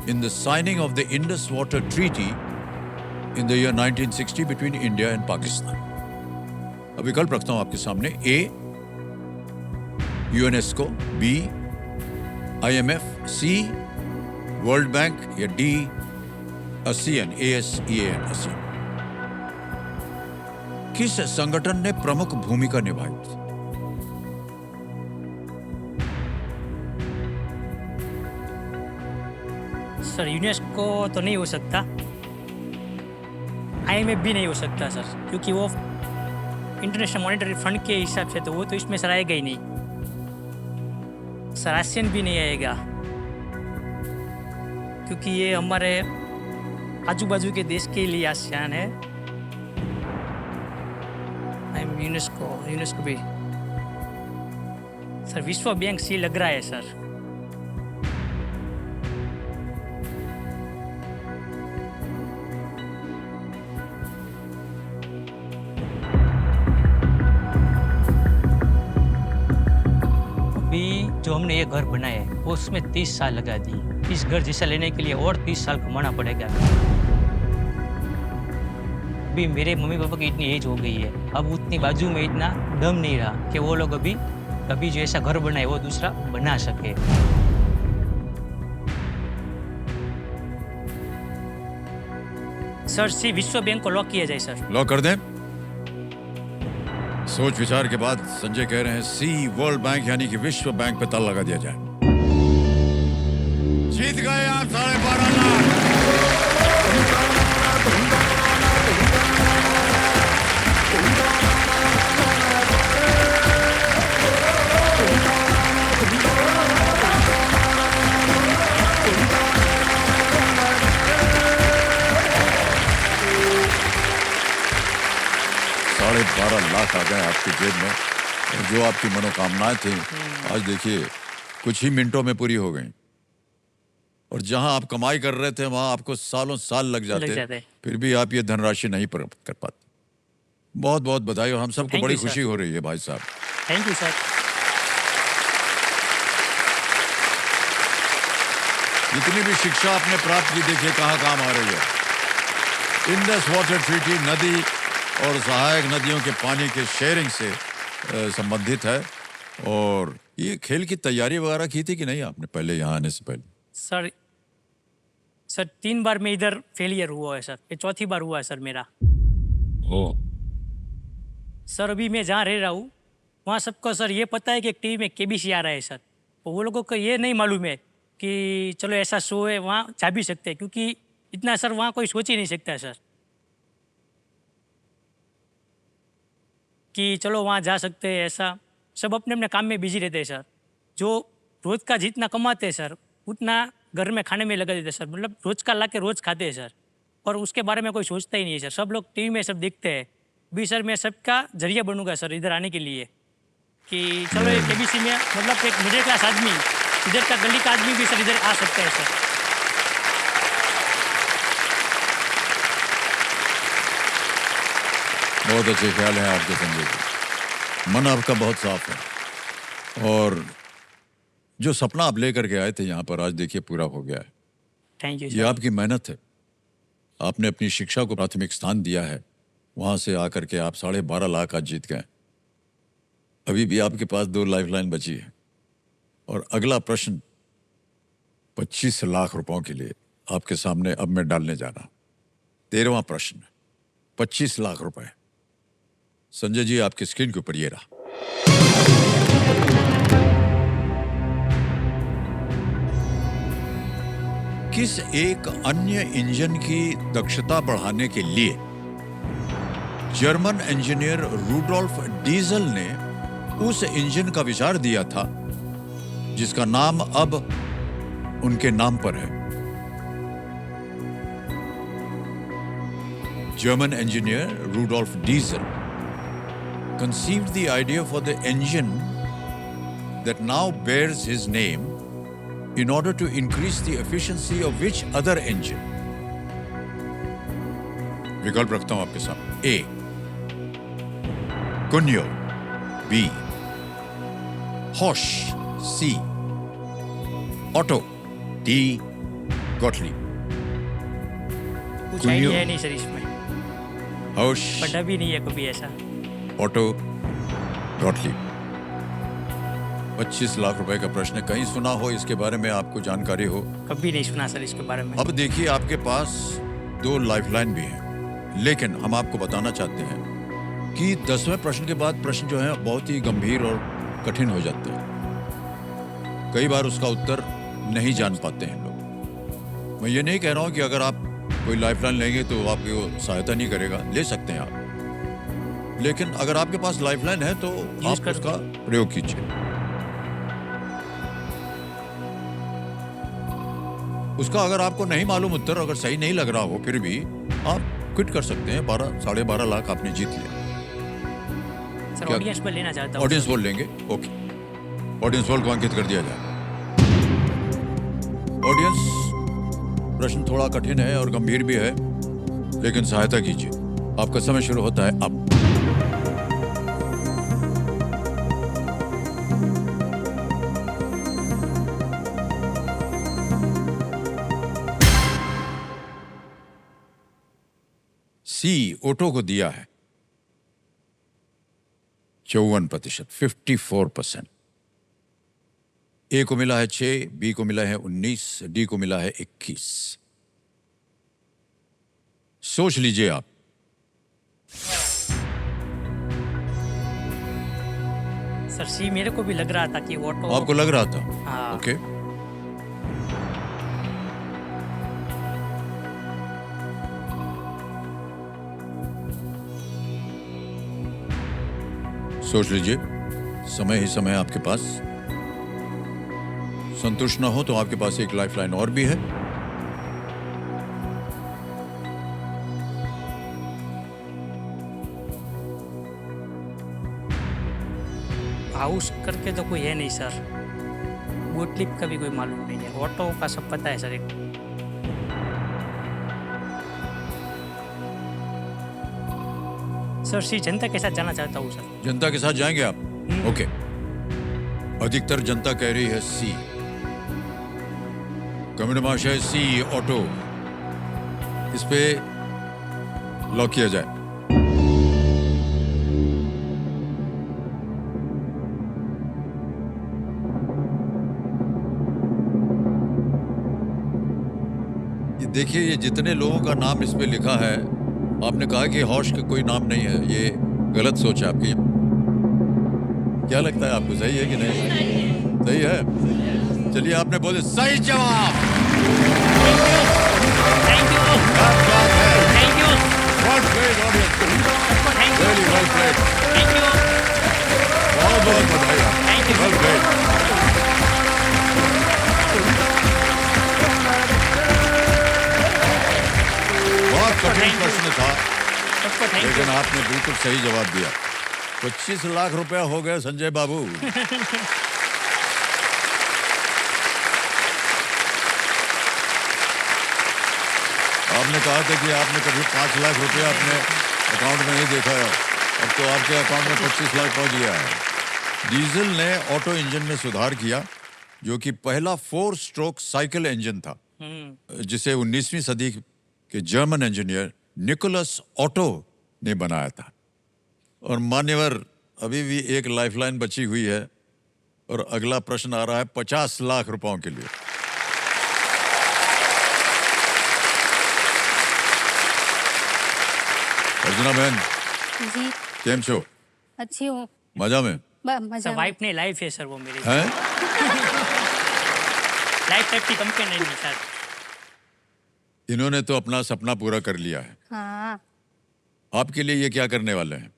in the signing of the Indus Water Treaty in the year 1960 between India and Pakistan? अब विकल्प रखता हूं आपके सामने। A, UNESCO, B, IMF, C, world bank या D, ASEAN, ASEAN। किस संगठन ने प्रमुख भूमिका निभाई थी? सर यूनेस्को तो नहीं हो सकता, IMF भी नहीं हो सकता सर, क्योंकि वो इंटरनेशनल मॉनेटरी फंड के हिसाब से तो वो तो इसमें सर आएगा ही नहीं सर। ASEAN भी नहीं आएगा, क्योंकि ये हमारे आजू बाजू के देश के लिए ASEAN है। यूनेस्को भी सर, विश्व बैंक सी लग रहा है सर। अभी जो हमने ये घर बनाया है वो उसमें 30 साल लगा दिए। इस घर जैसा लेने के लिए और 30 साल कमाना पड़ेगा। अभी मेरे मम्मी पापा की इतनी एज हो गई है, अब उतनी बाजू में इतना दम नहीं रहा कि वो लोग अभी जो ऐसा घर बनाए वो दूसरा बना सके। सर सी विश्व बैंक को लॉक किया जाए सर। लॉक कर दें? सोच विचार के बाद संजय कह रहे हैं सी वर्ल्ड बैंक यानी कि विश्व बैंक पे ताला लगा दिया जाए। जीत गए आप 12.5 लाख। $12.5 लाख आ गए आपकी जेब में, और जो आपकी मनोकामनाएं थी आज देखिए कुछ ही मिनटों में पूरी हो गई। और जहां आप कमाई कर रहे थे वहां आपको सालों साल लग जाते, फिर भी आप ये धनराशि नहीं प्राप्त कर पाते। बहुत बहुत बधाई, और हम सबको बड़ी खुशी हो रही है भाई साहब। Thank you sir. जितनी भी शिक्षा आपने प्राप्त की देखिए कहाँ काम आ रही है। इंडस वाटर ट्रीटी नदी और सहायक नदियों के पानी के शेयरिंग से संबंधित है। और ये खेल की तैयारी वगैरह की थी कि नहीं आपने पहले यहाँ आने से पहले? सर 3 बार मैं इधर फेलियर हुआ है सर, ये चौथी बार हुआ है सर मेरा। ओ सर अभी मैं जहाँ रह रहा हूँ वहाँ सबको सर ये पता है कि एक टीवी में KBC आ रहा है सर, तो वो लोगों को ये नहीं मालूम है कि चलो ऐसा शो है वहाँ जा भी सकते हैं, क्योंकि इतना सर वहाँ कोई सोच ही नहीं सकता सर कि चलो वहाँ जा सकते हैं। ऐसा सब अपने अपने काम में बिजी रहते हैं सर। जो रोज़ का जितना कमाते हैं सर उतना घर में खाने में लगा देते हैं सर, मतलब रोज़ का ला के रोज़ खाते हैं सर, और उसके बारे में कोई सोचता ही नहीं है सर। सब लोग टीवी में सब देखते हैं। भी सर मैं सबका जरिया बनूंगा सर इधर आने के लिए कि चलो ये KBC में मतलब एक मिडिल क्लास आदमी, इधर का गली का आदमी भी सर इधर आ सकता है सर। बहुत अच्छे ख्याल हैं आपके संजय जी, मन आपका बहुत साफ है, और जो सपना आप लेकर के आए थे यहाँ पर आज देखिए पूरा हो गया है। थैंक यू ये आपकी मेहनत है। आपने अपनी शिक्षा को प्राथमिक स्थान दिया है, वहां से आकर के आप 12.5 लाख आज जीत गए। अभी भी आपके पास 2 लाइफलाइन बची है, और अगला प्रश्न 25 लाख रुपयों के लिए आपके सामने अब मैं डालने जा रहा हूं। 13वां प्रश्न, 25 लाख रुपए। संजय जी आपकी स्क्रीन के ऊपर ये रहा। किस एक अन्य इंजन की दक्षता बढ़ाने के लिए जर्मन इंजीनियर रूडोल्फ डीजल ने उस इंजन का विचार दिया था जिसका नाम अब उनके नाम पर है? German engineer Rudolf Diesel conceived the idea for the engine that now bears his name in order to increase the efficiency of which other engine? विकल्प रखता हूं आपके सामने। A. Cugnot, B. Horsch, C. Otto, D. Gottlieb। कुछ idea है नहीं sir इसमें, Horsch, पढ़ा भी नहीं है कभी ऐसा। ऑटो, गॉटलीब। 25 लाख रुपए का प्रश्न, कहीं सुना हो इसके बारे में, आपको जानकारी हो? कभी नहीं सुना सर इसके बारे में। अब देखिए आपके पास 2 लाइफलाइन भी हैं, लेकिन हम आपको बताना चाहते हैं कि 10वें प्रश्न के बाद प्रश्न जो है बहुत ही गंभीर और कठिन हो जाते हैं। कई बार उसका उत्तर नहीं जान पाते हैं लोग। मैं ये नहीं कह रहा हूँ कि अगर आप कोई लाइफलाइन लेंगे तो आपकी वो सहायता नहीं करेगा, ले सकते हैं आप, लेकिन अगर आपके पास लाइफलाइन है तो आप कर- उसका प्रयोग कीजिए। उसका अगर आपको नहीं मालूम उत्तर, अगर सही नहीं लग रहा हो, फिर भी आप क्विट कर सकते हैं। 12-12.5 लाख आपने जीत लिया। सर क्या- ऑडियंस में लेना चाहता हूँ। ऑडियंस बोल लेंगे, ओके। ऑडियंस बोल को अंकित कर दिया जाए। ऑडियंस, प्रश्न थोड़ा कठिन है और गंभीर भी है, लेकिन सहायता कीजिए। आपका समय शुरू होता है अब। सी ऑटो को दिया है 54%, 54%। ए को मिला है 6, बी को मिला है 19, डी को मिला है 21। सोच लीजिए आप। सर सी मेरे को भी लग रहा था कि ऑटो। आपको लग रहा था? हाँ। ओके। सोच लीजिए, समय ही समय आपके पास। संतुष्ट ना हो तो आपके पास एक लाइफलाइन और भी है। हाउस करके तो कोई है नहीं सर। बोट लिप का भी कोई मालूम नहीं है। ऑटो का सब पता है सर। एक सर सी जनता के साथ जाना चाहता हूँ सर। जनता के साथ जाएंगे आप? ओके। अधिकतर जनता कह रही है सी। कमेंट महाशय, सी ऑटो, इस पे लॉक किया जाए। ये देखिए, ये जितने लोगों का नाम इस पे लिखा है, आपने कहा कि हौश का कोई नाम नहीं है। ये गलत सोच है आपकी। क्या लगता है आपको, सही है कि नहीं? सही है। चलिए, आपने बोले सही जवाब। Thank you. क्या बात है। Thank you. Well played, audience. Thank you. Really well played. Thank you. बहुत बहुत बधाई आपको। Thank you. Well played. बहुत कठिन Thank you. प्रश्न था, सबको थैंक यू। लेकिन आपने बिल्कुल सही जवाब दिया। 25 लाख रुपया हो गए संजय बाबू। आपने कहा था कि आपने कभी 5 लाख रुपया अपने अकाउंट में नहीं देखा है, अब तो आपके अकाउंट में 25 लाख पहुंच गया है। डीजल ने ऑटो इंजन में सुधार किया, जो कि पहला 4 स्ट्रोक साइकिल इंजन था, जिसे 19वीं सदी के जर्मन इंजीनियर निकोलस ऑटो ने बनाया था। और मान्यवर, अभी भी एक लाइफलाइन बची हुई है और अगला प्रश्न आ रहा है 50 लाख रुपयों के लिए। अर्जुना बहन, जी केम छो? अच्छी हूँ। मजा में मजा सर में। वाइफ नहीं, लाइफ है सर वो मेरी। हैं? लाइफ टाइप की कंपनी नहीं है सर। इन्होंने तो अपना सपना पूरा कर लिया है। हाँ आपके लिए ये क्या करने वाले हैं?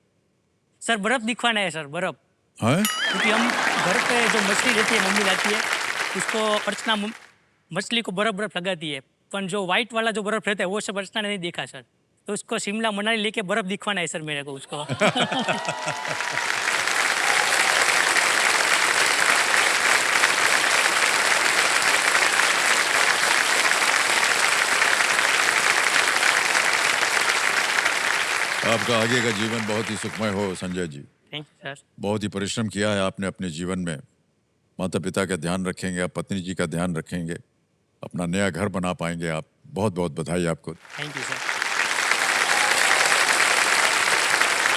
सर बर्फ दिखवाना है सर, बर्फ। हैं? क्योंकि हम घर पे जो मछली रहती है, मम्मी लाती है, उसको अर्चना मछली को बर्फ बर्फ लगाती है। पर जो व्हाइट वाला जो बर्फ रहता है वो सब अर्चना ने नहीं देखा सर। तो उसको शिमला मनाली लेके बर्फ दिखवाना है सर मेरे को उसको। आपका आगे का जीवन बहुत ही सुखमय हो Sanjay ji. Thank you sir. बहुत ही परिश्रम किया है आपने अपने जीवन में। माता पिता का ध्यान रखेंगे आप, पत्नी जी का ध्यान रखेंगे, अपना नया घर बना पाएंगे आप। बहुत बहुत बधाई आपको। Thank you sir.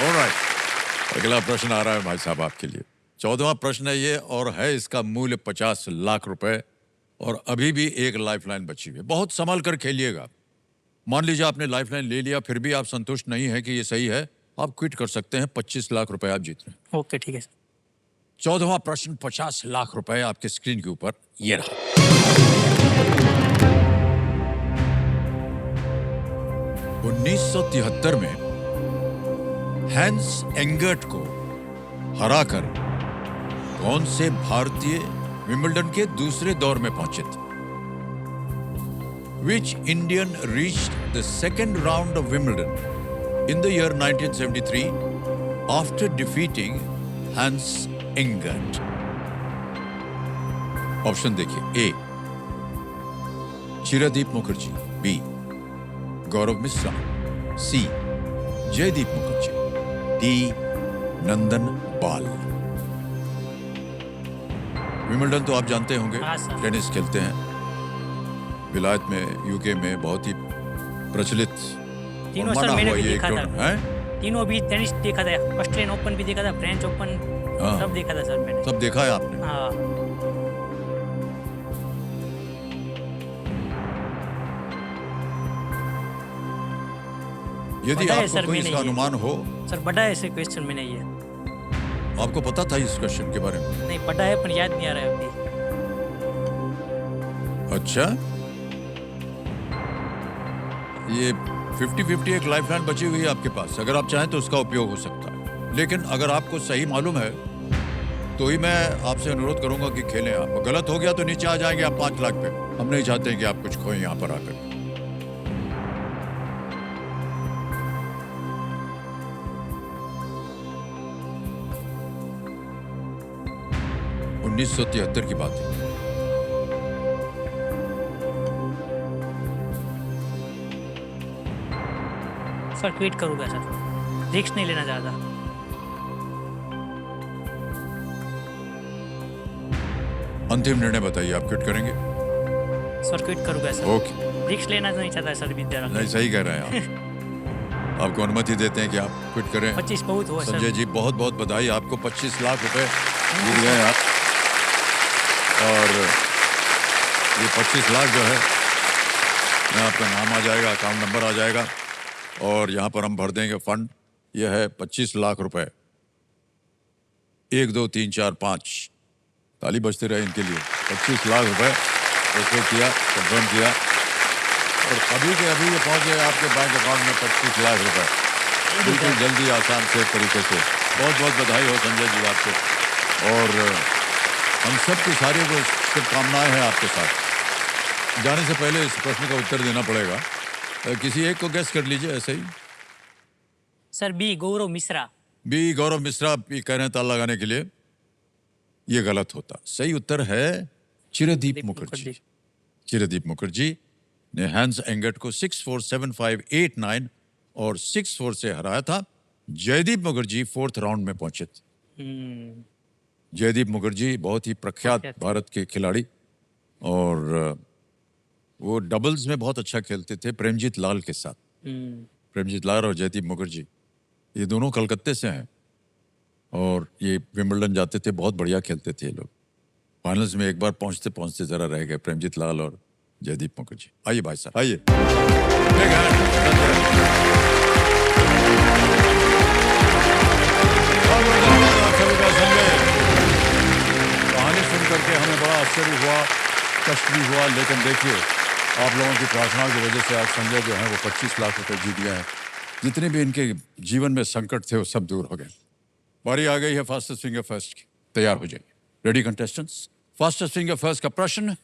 ऑलराइट, अगला प्रश्न आ रहा है भाई साहब आपके लिए। 14वां प्रश्न है ये, और है इसका मूल्य 50 लाख रुपए, और अभी भी एक लाइफलाइन बची हुई है। बहुत संभल कर खेलिएगा। मान लीजिए आपने लाइफलाइन ले लिया, फिर भी आप संतुष्ट नहीं है कि ये सही है, आप क्विट कर सकते हैं। 25 लाख रुपए आप जीत रहे हैं। ओके ठीक है सर। 14वां प्रश्न, 50 लाख रुपए आपके स्क्रीन के ऊपर ये रहा। 1973 में हैंस एंगर्ट को हराकर कौन से भारतीय विंबलडन के दूसरे दौर में पहुंचे थे? Which Indian reached the second round of Wimbledon in the year 1973 after defeating Hans Engert? Option देखिए। ए चिरदीप मुखर्जी, बी गौरव मिश्रा, सी जयदीप मुखर्जी, डी नंदन पाल। विंबलडन तो आप जानते होंगे, हाँ सर। टेनिस खेलते हैं विलायत में, यूके में बहुत ही प्रचलित तीनों और सर माना मैंने हुआ भी ये देखा एक था। टूर्नामेंट है। तीनों भी टेनिस देखा था, ऑस्ट्रेलियन ओपन भी देखा था, फ्रेंच ओपन हाँ। सब देखा था सर मैंने। सब देखा है आपने? हाँ यदि पता है आपको सर, कोई मैंने इसका ये- अनुमान हो, सर पढ़ा है ऐसे क्वेश्चन मैंने ये। आपको पता था इस क्वेश्चन के बारे में? नहीं पढ़ा है पर याद नहीं आ रहा है अभी। अच्छा, ये 50-50 एक लाइफलाइन बची हुई है आपके पास, अगर आप चाहें तो उसका उपयोग हो सकता है। लेकिन अगर आपको सही मालूम है तो ही मैं आपसे अनुरोध करूंगा कि खेलें आप। गलत हो गया तो नीचे आ जाएंगे आप 5 लाख पे। हम नहीं चाहते हैं कि आप कुछ खोएं यहाँ पर आकर। उन्नीस 1973 की बात है। सर ट्वीट करूँगा सर, रिस्क नहीं लेना ज़्यादा। अंतिम निर्णय बताइए, आप क्विट करेंगे? सर ट्वीट करूँगा सर, ओके, रिस्क लेना नहीं चाहता सर विद्या। नहीं सही कह रहे हैं आप। आपको अनुमति देते हैं कि आप क्विट करें। 25 बहुत हुआ संजय सर। जी बहुत बहुत बधाई, आपको 25 लाख रुपए जीत गए आप। और ये 25 लाख जो है, यहाँ आपका नाम आ जाएगा, अकाउंट नंबर आ जाएगा और यहाँ पर हम भर देंगे फंड। यह है 25 लाख रुपए। 1 2 3 4 5 ताली बजते रहे इनके लिए। 25 लाख रुपए उसको किया, कंफर्म किया और अभी के अभी ये पहुंच गए आपके बैंक अकाउंट में 25 लाख रुपए, बिल्कुल जल्दी, आसान से तरीके से। बहुत बहुत बधाई हो संजय जी आपको। और हम सब की सारी को शुभकामनाएं हैं आपके साथ। जाने से पहले इस प्रश्न का उत्तर देना पड़ेगा, किसी एक को गेस कर लीजिए ऐसे ही। सर बी गौरव मिश्रा। बी गौरव मिश्रा भी कह रहे हैं ताल लगाने के लिए, ये गलत होता। सही उत्तर है चिरदीप मुखर्जी। चिरदीप मुखर्जी ने हैंस एंगर्ट को 6-4, 7-5, 8-9 और 6-4 से हराया था। जयदीप मुखर्जी 4th राउंड में पहुंचे थे। जयदीप मुखर्जी बहुत ही प्रख्यात भारत के खिलाड़ी और वो डबल्स में बहुत अच्छा खेलते थे प्रेमजीत लाल के साथ। प्रेमजीत लाल और जयदीप मुखर्जी ये दोनों कलकत्ते से हैं और ये विंबलडन जाते थे, बहुत बढ़िया खेलते थे ये लोग। फाइनल्स में एक बार पहुंचते पहुंचते जरा रह गए प्रेमजीत लाल और जयदीप मुखर्जी। आइए भाई साहब, आइए। कहानी सुन करके हमें बड़ा आश्चर्य हुआ, कष्ट भी हुआ, लेकिन देखिए आप लोगों की प्रार्थना की वजह से आज संजय जो है वो 25 लाख रुपए जीत गए हैं। जितने भी इनके जीवन में संकट थे वो सब दूर हो गए। बारी आ गई है फास्टेस्ट फिंगर फर्स्ट की। तैयार हो जाइए। Ready contestants, fastest finger first का प्रश्न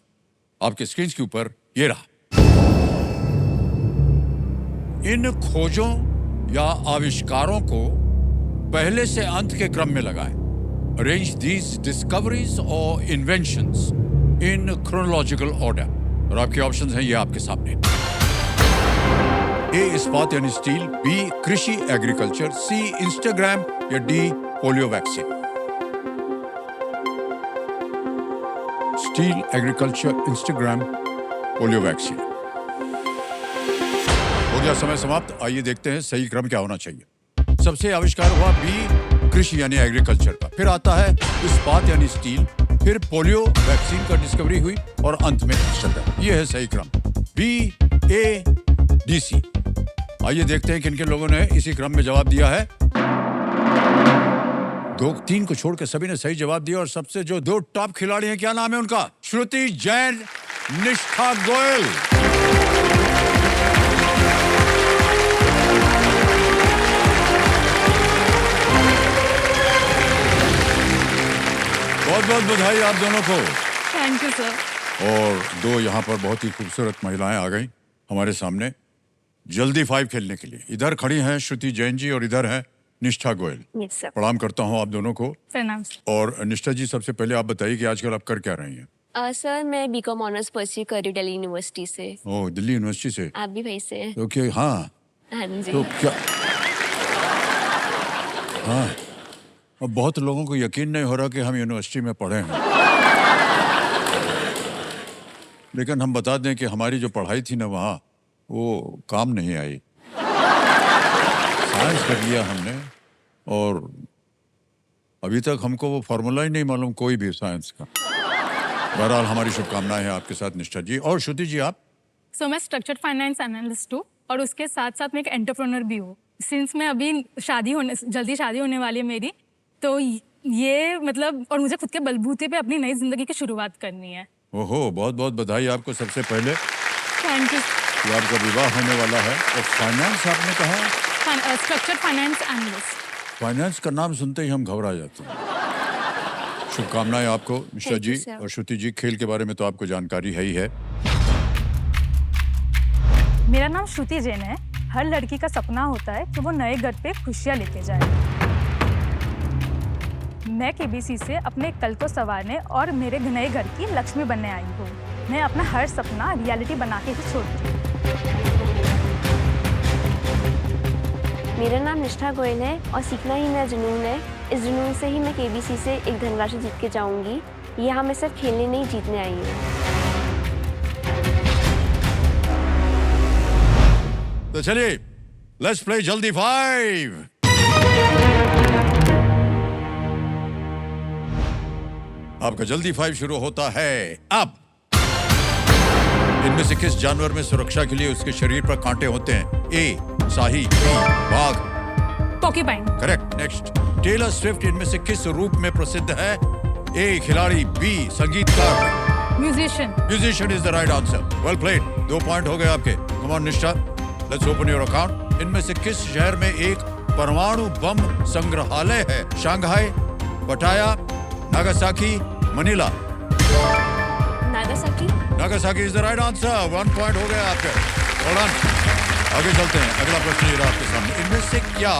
आपके स्क्रीन के ऊपर ये रहा। इन खोजों या आविष्कारों को पहले से अंत के क्रम में लगाएं। अरेंज दीज डिस्कवरीज और इन्वेंशंस इन क्रोनोलॉजिकल ऑर्डर। और आपके ऑप्शंस हैं ये आपके सामने। ए इस्पात यानी स्टील, बी कृषि एग्रीकल्चर, सी इंस्टाग्राम या D polio vaccine. Steel, agriculture, Instagram, polio vaccine. हो गया समय समाप्त। आइए देखते हैं सही क्रम क्या होना चाहिए। सबसे आविष्कार हुआ बी कृषि यानी एग्रीकल्चर का, फिर आता है इस्पात यानी स्टील, फिर पोलियो वैक्सीन का डिस्कवरी हुई और अंत में इंस्टाग्राम। ये है सही क्रम, बी ए डी सी। आइए देखते हैं किन किन लोगों ने इसी क्रम में जवाब दिया है। 2-3 को छोड़ के सभी ने सही जवाब दिया और सबसे जो 2 टॉप खिलाड़ी हैं, क्या नाम है उनका? श्रुति जैन, निष्ठा गोयल। बहुत बहुत बधाई आप दोनों को। Thank you sir. और दो यहाँ पर बहुत ही खूबसूरत महिलाएं आ गई हमारे सामने जल्दी 5 खेलने के लिए। इधर खड़ी हैं श्रुति जैन जी और इधर है निष्ठा गोयल। Yes sir. प्रणाम करता हूँ आप दोनों को। प्रणाम। और निष्ठा जी, सबसे पहले आप बताइए कि आजकल आप कर क्या रही हैं? सर मैं बीकॉम ऑनर्स परस्यू कर रही हूँ दिल्ली यूनिवर्सिटी से। ओह, दिल्ली यूनिवर्सिटी से। आप भी वहीं से हैं? तो क्या, हाँ हाँ जी। तो क्या, हाँ, अब बहुत लोगों को यकीन नहीं हो रहा कि हम यूनिवर्सिटी में पढ़े हैं। लेकिन हम बता दें कि हमारी जो पढ़ाई थी ना वहाँ, वो काम नहीं आई। साइंस कर लिया हमने और अभी तक हमको वो फार्मूला ही नहीं मालूम कोई भी साइंस का। बहरहाल हमारी शुभकामनाएं हैं आपके साथ निष्ठा जी। और श्रुति जी आप? सो मैं स्ट्रक्चर्ड फाइनेंस एनालिस्ट हूँ और उसके साथ साथ मैं एक एंटरप्रेन्योर भी हूँ। सिंस मैं अभी जल्दी शादी होने वाली है मेरी, तो ये मतलब, और मुझे खुद के बलबूते पे अपनी नई जिंदगी की शुरुआत करनी है। ओहो, बहुत बहुत बधाई आपको सबसे पहले थैंक यू। कि आपका विवाह होने वाला है। और फाइनेंस आपने कहा? Structured finance analyst. फाइनेंस का नाम सुनते ही हम घबरा जाते हैं। शुभकामनाएं आपको निष्ठा Thank you, जी। sir. और श्रुति जी, खेल के बारे में तो आपको जानकारी है ही है। मेरा नाम श्रुति जैन है। हर लड़की का सपना होता है कि वो नए घर पे खुशियाँ लेके जाए। मैं केबीसी से अपने कल को संवारने और मेरे नए घर की लक्ष्मी बनने आई हूँ। मैं अपना हर सपना रियलिटी बना के ही छोड़ती हूँ। मेरा नाम निष्ठा गोयल है और सीखना ही मेरा जुनून है। इस जुनून से ही मैं केबीसी से एक धनराशि जीत के जाऊंगी। यहाँ मैं सिर्फ खेलने नहीं जीतने आई हूँ। तो चलिए, लेट्स प्ले जल्दी 5। आपका जल्दी 5 शुरू होता है अब। इनमें से किस जानवर में सुरक्षा के लिए उसके शरीर पर कांटे होते हैं? ए शाही, बी बाघ। पॉकीपाइन। करेक्ट। नेक्स्ट, टेलर स्विफ्ट इनमें से किस रूप में प्रसिद्ध है? ए खिलाड़ी, बी संगीतकार। Musician. Musician is the right answer. Well played. 2 point हो गए आपके। कम ऑन निष्ठा, लेट्स ओपन योर अकाउंट। इनमें से किस शहर में एक परमाणु बम संग्रहालय है? शंघाई, पटाया, Nagasaki, Manila. Nagasaki. Nagasaki is the right answer. 1 point हो गया आपके। Well done. आगे चलते हैं। अगला प्रश्न ये रहा आपके सामने। इनमें से क्या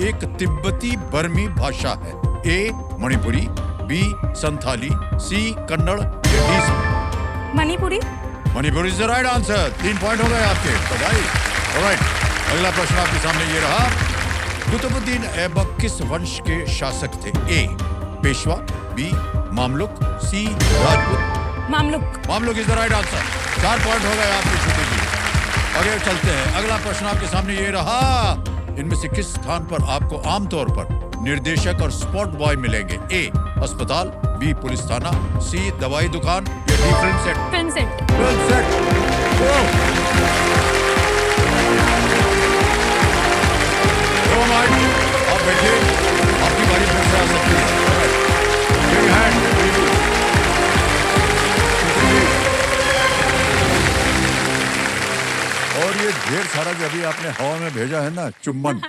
एक तिब्बती बर्मी भाषा है? ए मणिपुरी, बी संथाली, सी कन्नड़, या D Manipuri. Manipuri is the right answer. 3 point हो गए आपके। बधाई। ऑलराइट, अगला प्रश्न आपके सामने ये रहा। कुतुबुद्दीन ऐबक किस वंश के शासक थे? A Peshwa, B Mamluk, C Rajput. Mamluk. Mamluk is the right answer. 4 point हो गए आपके श्रुति जी। आगे चलते हैं। अगला प्रश्न आपके सामने ये रहा। इनमें से किस स्थान पर आपको आमतौर पर निर्देशक और स्पॉट बॉय मिलेंगे? ए अस्पताल, बी पुलिस थाना, सी दवाई दुकान, या D film set. Film set. Film set. आप बैठिए, आपकी बारी फिर से आ सकती है। Big hand. और ये ढेर सारा जो अभी आपने हवा में भेजा है ना चुम्बन,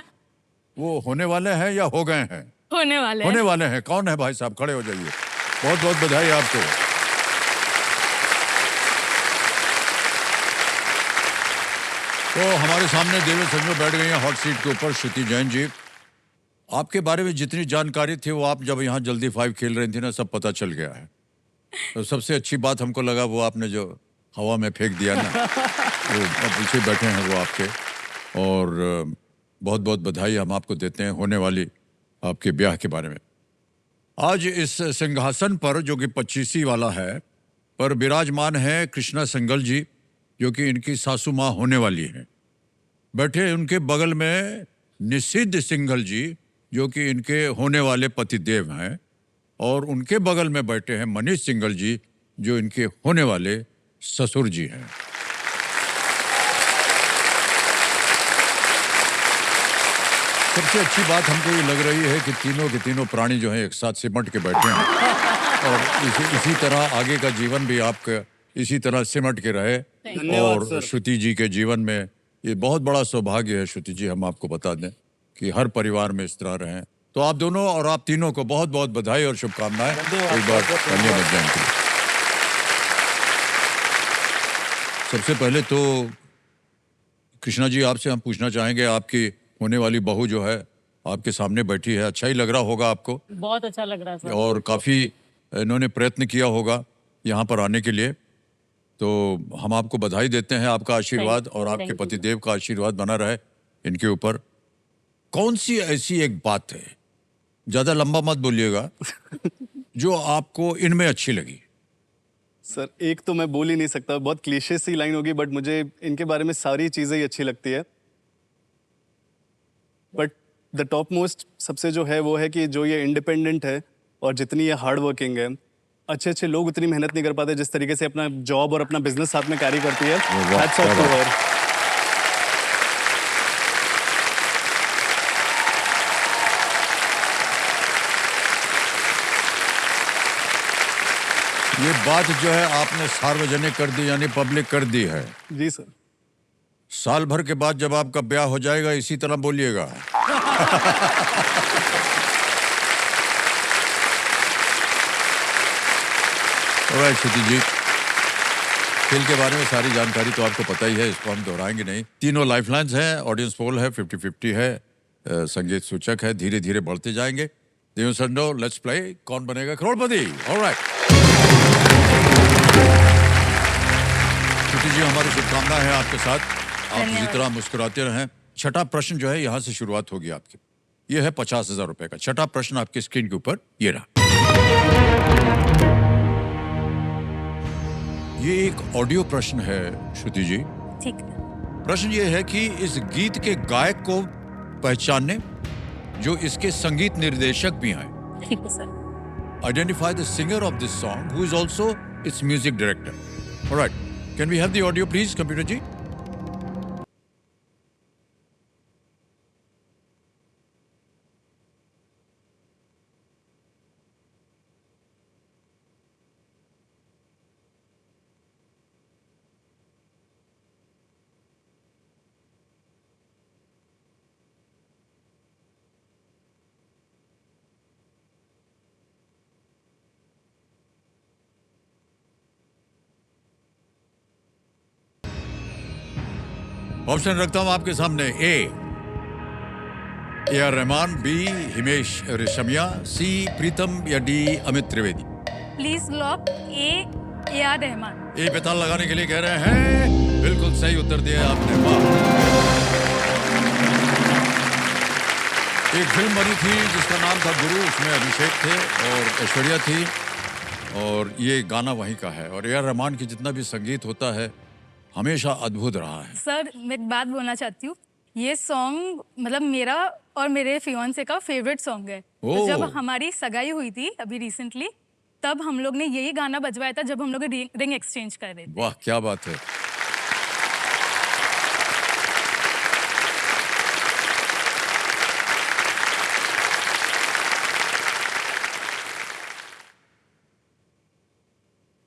वो होने वाले हैं या हो गए हैं? होने वाले। होने वाले हैं। कौन है भाई साहब? खड़े हो जाइए। बहुत बहुत बधाई आपको। तो हमारे सामने देवेंद्र संजू बैठ गई हैं हॉट सीट के ऊपर। श्रुति जैन जी, आपके बारे में जितनी जानकारी थी वो आप जब यहाँ जल्दी 5 खेल रही थी ना, सब पता चल गया है। तो सबसे अच्छी बात हमको लगा वो आपने जो हवा में फेंक दिया ना, वो पीछे बैठे हैं वो आपके। और बहुत बहुत बधाई हम आपको देते हैं होने वाली आपके ब्याह के बारे में। आज इस सिंहासन पर जो कि 25 वाला है पर विराजमान है कृष्णा संगल जी, जो कि इनकी सासू माँ होने वाली हैं। बैठे उनके बगल में निषिद्ध सिंघल जी, जो कि इनके होने वाले पतिदेव हैं। और उनके बगल में बैठे हैं मनीष सिंघल जी, जो इनके होने वाले ससुर जी हैं। सबसे अच्छी बात हमको ये लग रही है कि तीनों के तीनों प्राणी जो हैं एक साथ सिमट के बैठे हैं। और इसी तरह आगे का जीवन भी आपका इसी तरह सिमट के रहे। और श्रुति जी के जीवन में ये बहुत बड़ा सौभाग्य है। श्रुति जी, हम आपको बता दें कि हर परिवार में इस तरह रहें तो आप दोनों और आप तीनों को बहुत बहुत बधाई और शुभकामनाएं एक बार धन्यवाद जैन के लिए। सबसे पहले तो कृष्णा जी आपसे हम पूछना चाहेंगे, आपकी होने वाली बहू जो है आपके सामने बैठी है, अच्छा ही लग रहा होगा आपको? बहुत अच्छा लग रहा है सर। और काफ़ी इन्होंने प्रयत्न किया होगा यहाँ पर आने के लिए, तो हम आपको बधाई देते हैं। आपका आशीर्वाद और आपके पतिदेव का आशीर्वाद बना रहे इनके ऊपर। कौन सी ऐसी एक बात है, ज़्यादा लंबा मत बोलिएगा, जो आपको इनमें अच्छी लगी? सर एक तो मैं बोल ही नहीं सकता, बहुत क्लीशे सी लाइन होगी, बट मुझे इनके बारे में सारी चीज़ें ही अच्छी लगती है। बट द टॉप मोस्ट सबसे जो है वो है कि जो ये इंडिपेंडेंट है और जितनी ये हार्ड वर्किंग है। अच्छे अच्छे लोग उतनी मेहनत नहीं कर पाते जिस तरीके से अपना जॉब और अपना बिजनेस साथ में कैरी करती है। वाह, Hats off to क्या her. ये बात जो है आपने सार्वजनिक कर दी, यानी पब्लिक कर दी है। जी सर। साल भर के बाद जब आपका ब्याह हो जाएगा इसी तरह बोलिएगा। ऑलराइट श्रुति जी, खेल के बारे में सारी जानकारी तो आपको पता ही है, इसको हम दोहराएंगे नहीं। तीनों लाइफलाइंस हैं, ऑडियंस पोल है, 50-50 है, संगीत सूचक है, धीरे धीरे बढ़ते जाएंगे। देव संडो, लेट्स प्ले कौन बनेगा करोड़पति। ऑलराइट श्रुति जी, हमारी शुभकामनाएं हैं आपके साथ, आप इसी तरह मुस्कुराते रहें। छठा प्रश्न जो है यहाँ से शुरुआत होगी आपकी, ये है 50,000 रुपए का। छठा प्रश्न आपकी स्क्रीन के ऊपर ये रहा। ये एक ऑडियो प्रश्न है श्रुति जी। ठीक है। प्रश्न ये है कि इस गीत के गायक को पहचानने जो इसके संगीत निर्देशक भी हैं। ठीक है sir. Identify the singer of this song who is also its music director. Alright, can we have the audio please computer ji? Option रखता हूं आपके सामने। A R Rahman, B Himesh Reshammiya, C Pritam या D Amit Trivedi. Please lock A R Rahman. A पे ताल लगाने के लिए कह रहे हैं, बिल्कुल सही उत्तर दिया आपने, वाह। एक फिल्म बनी थी जिसका नाम था गुरु, उसमें अभिषेक थे और ऐश्वर्या थी, और ये गाना वहीं का है। और ए आर रहमान की जितना भी संगीत होता है हमेशा अद्भुत रहा है। सर मैं एक बात बोलना चाहती हूँ, ये सॉन्ग मतलब मेरा और मेरे फियांसे का फेवरेट सॉन्ग है। तो जब हमारी सगाई हुई थी अभी रिसेंटली, तब हम लोग ने यही गाना बजवाया था जब हम लोग रिंग एक्सचेंज कर रहे थे। वाह क्या बात है।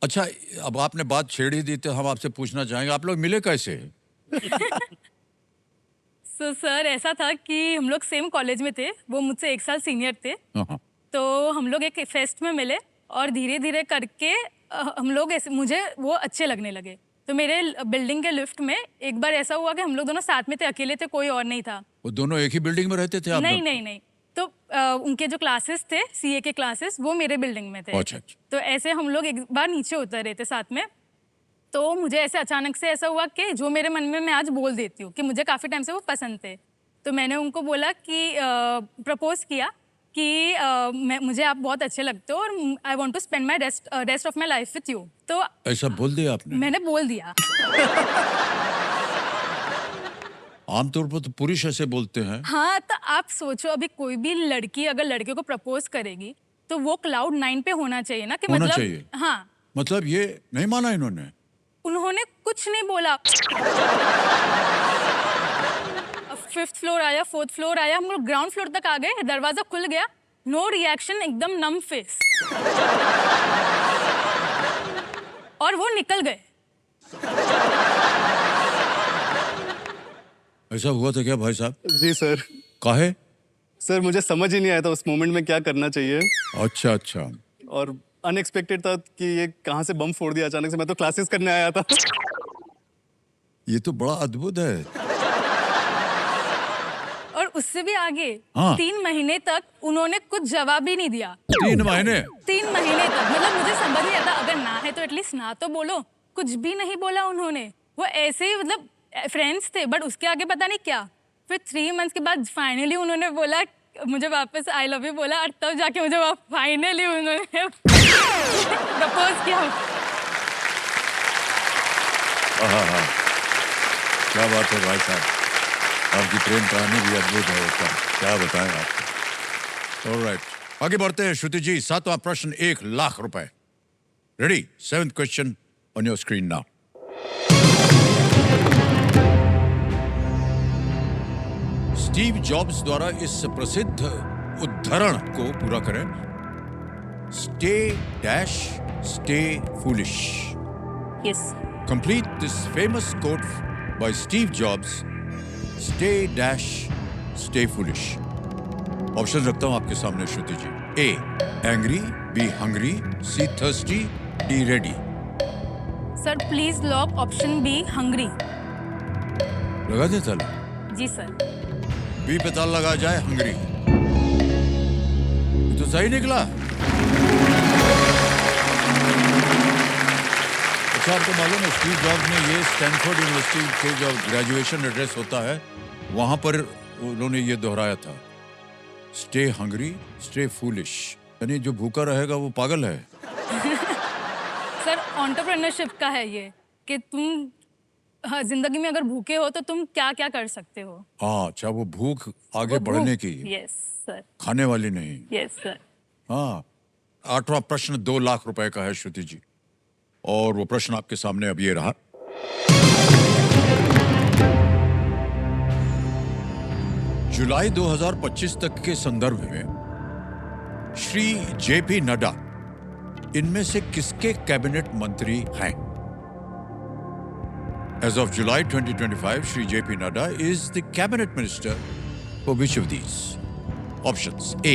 अच्छा, अब आपने बात छेड़ ही दी तो हम आपसे पूछना चाहेंगे, आप लोग मिले कैसे? सर ऐसा था कि हम लोग सेम कॉलेज में थे, वो मुझसे 1 साल सीनियर थे। तो हम लोग एक फेस्ट में मिले और धीरे धीरे करके हम लोग ऐसे, मुझे वो अच्छे लगने लगे। तो मेरे बिल्डिंग के लिफ्ट में एक बार ऐसा हुआ कि हम लोग दोनों साथ में थे, अकेले थे, कोई और नहीं था। वो दोनों एक ही बिल्डिंग में रहते थे आप नहीं लोग? नहीं नहीं, तो उनके जो क्लासेस थे सीए के क्लासेस, वो मेरे बिल्डिंग में थे। अच्छा। तो ऐसे हम लोग एक बार नीचे उतर रहे थे साथ में, तो मुझे ऐसे अचानक से ऐसा हुआ कि जो मेरे मन में मैं आज बोल देती हूँ कि मुझे काफ़ी टाइम से वो पसंद थे। तो मैंने उनको बोला कि प्रपोज किया कि मुझे आप बहुत अच्छे लगते हो और I want to spend my rest of my life with you. तो ऐसा बोल दिया आपने? मैंने बोल दिया। आमतौर पर तो पुरुष ऐसे बोलते हैं। हाँ, तो आप सोचो अभी कोई भी लड़की अगर लड़के को प्रपोज करेगी तो वो क्लाउड 9 पे होना चाहिए ना, कि होना मतलब चाहिए। हाँ, मतलब ये नहीं माना इन्होंने? उन्होंने कुछ नहीं बोला। 5th फ्लोर आया, 4th फ्लोर आया, हम लोग ग्राउंड फ्लोर तक आ गए, दरवाजा खुल गया, नो रिएक्शन, एकदम नम फेस, और वो निकल गए। ऐसा हुआ था क्या भाई साहब? जी सर। काहे? सर मुझे समझ ही नहीं आया था उस मोमेंट में क्या करना चाहिए, अच्छा अच्छा। और अनएक्सपेक्टेड था कि ये कहाँ से बम फोड़ दिया अचानक से। मैं तो क्लासेस करने आया था। ये तो बड़ा अद्भुत है। और उससे भी आगे हाँ। 3 महीने तक उन्होंने कुछ जवाब ही नहीं दिया। 3 महीने? 3 महीने तक, मतलब मुझे समझ नहीं आता, अगर ना है तो एटलीस्ट ना तो बोलो। कुछ भी नहीं बोला उन्होंने, वो ऐसे ही मतलब फ्रेंड्स थे, बट उसके आगे पता नहीं क्या। फिर 3 मंथ्स के बाद फाइनली उन्होंने बोला, मुझे वापस आई लव यू बोला, और तब जाके मुझे फाइनली उन्होंने प्रपोज किया। हाँ, क्या बात है भाई साहब, आपकी प्रेम कहानी भी अद्भुत है उसका, क्या बताएं आपको। ऑलराइट, आगे बढ़ते हैं श्रुति जी। 7वां प्रश्न 1 लाख रुपए। Ready? 7th question on your screen now. Steve jobs द्वारा इस प्रसिद्ध उद्धरण को पूरा करें। Stay dash stay foolish. Yes. Complete this famous quote by Steve Jobs. Stay dash stay foolish. Option रखता हूं आपके सामने Shruti ji. A. Angry, B. Hungry, C. Thirsty, D. Ready. Sir please lock option B, hungry. लगा दे ताला? जी sir. B पे ताला लगा जाए, हंग्री। तो सही निकला। अच्छा, आपको मालूम है स्टीव जॉब्स ने ये स्टैनफोर्ड यूनिवर्सिटी के जब ग्रेजुएशन एड्रेस होता है वहां पर उन्होंने ये दोहराया था, स्टे हंग्री स्टे फूलिश, यानी जो भूखा रहेगा वो पागल है। सर एंटरप्रेन्योरशिप का है ये, कि तुम जिंदगी में अगर भूखे हो तो तुम क्या क्या कर सकते हो। हाँ, अच्छा, वो भूख आगे बढ़ने की, यस सर। खाने वाली नहीं। Yes sir. हाँ। 8वां प्रश्न 2 लाख रुपए का है श्रुति जी, और वो प्रश्न आपके सामने अब ये रहा। जुलाई 2025 तक के संदर्भ में श्री जेपी नड्डा इनमें से किसके कैबिनेट मंत्री हैं? As of July 2025, Shri JP Nadda is the cabinet minister for which of these? Options: A.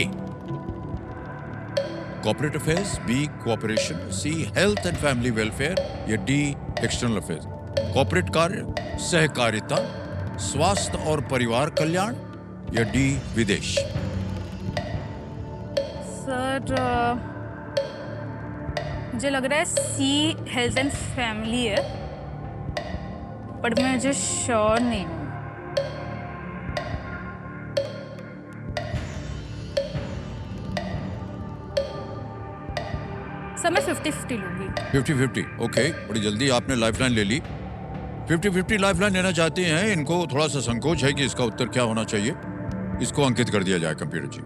Corporate Affairs, B. Cooperation, C. Health and Family Welfare, या D. External Affairs. Corporate कार्य, सहकारिता, स्वास्थ्य और परिवार कल्याण, या D. विदेश। सर मुझे लग रहा है सी, हेल्थ एंड फैमिली है, बट मैं मुझे श्योर नहीं हूँ। सर मैं 50-50 लूंगी। 50-50, ओके। बड़ी जल्दी आपने लाइफलाइन ले ली। 50-50 लाइफलाइन लेना चाहती हैं, इनको थोड़ा सा संकोच है कि इसका उत्तर क्या होना चाहिए। इसको अंकित कर दिया जाए कंप्यूटर जी।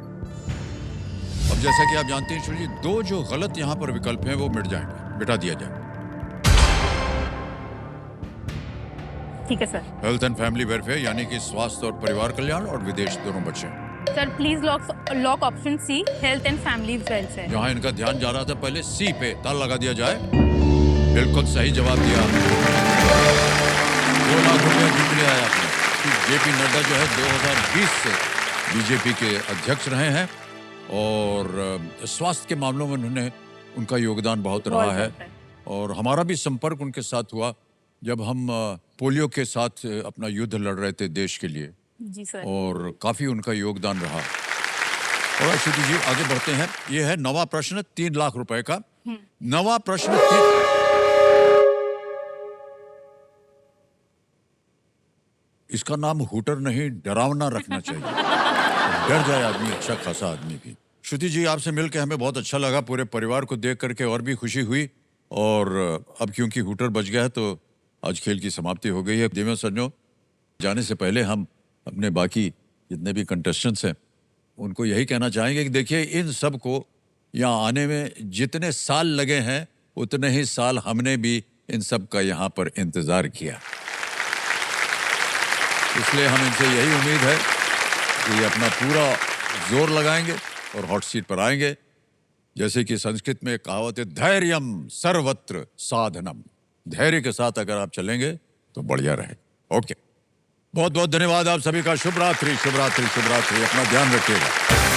अब जैसा कि आप जानते हैं श्री जी, 2 जो गलत यहाँ पर विकल्प हैं वो मिट जाएंगे, मिटा दिया जाए। ठीक है sir. Health and family welfare यानी कि स्वास्थ्य और परिवार कल्याण, और विदेश दोनों बचे। Sir please lock option C, health and family welfare. जहाँ इनका ध्यान जा रहा था पहले सी पे ताला लगा दिया जाए। बिल्कुल सही जवाब दिया। 2 लाख रुपए जीत लिया है आपने। जेपी नड्डा जो है 2020 से बीजेपी के अध्यक्ष रहे हैं, और स्वास्थ्य के मामलों में उन्होंने उनका योगदान बहुत रहा है। और हमारा भी संपर्क उनके साथ हुआ जब हम पोलियो के साथ अपना युद्ध लड़ रहे थे देश के लिए। जी सर। और काफी उनका योगदान रहा। और श्रुति जी आगे बढ़ते हैं। ये है 9वां प्रश्न 3 लाख रुपए का। 9वां प्रश्न इसका नाम हुटर नहीं, डरावना रखना चाहिए। डर जाए आदमी, अच्छा खासा आदमी भी। श्रुति जी आपसे मिलकर हमें बहुत अच्छा लगा, पूरे परिवार को देख करके और भी खुशी हुई। और अब क्योंकि हुटर बच गया है तो आज खेल की समाप्ति हो गई है। देवेंद्र सज्जनों, जाने से पहले हम अपने बाकी जितने भी कंटेस्टेंट्स हैं उनको यही कहना चाहेंगे कि देखिए, इन सब को यहाँ आने में जितने साल लगे हैं उतने ही साल हमने भी इन सब का यहाँ पर इंतजार किया। इसलिए हम इनसे यही उम्मीद है कि ये अपना पूरा जोर लगाएंगे और हॉट सीट पर आएंगे। जैसे कि संस्कृत में कहावत है, धैर्यम सर्वत्र साधनम। धैर्य के साथ अगर आप चलेंगे तो बढ़िया रहे। ओके। बहुत बहुत धन्यवाद आप सभी का। शुभ रात्रि, शुभ रात्रि, शुभ रात्रि। अपना ध्यान रखिएगा।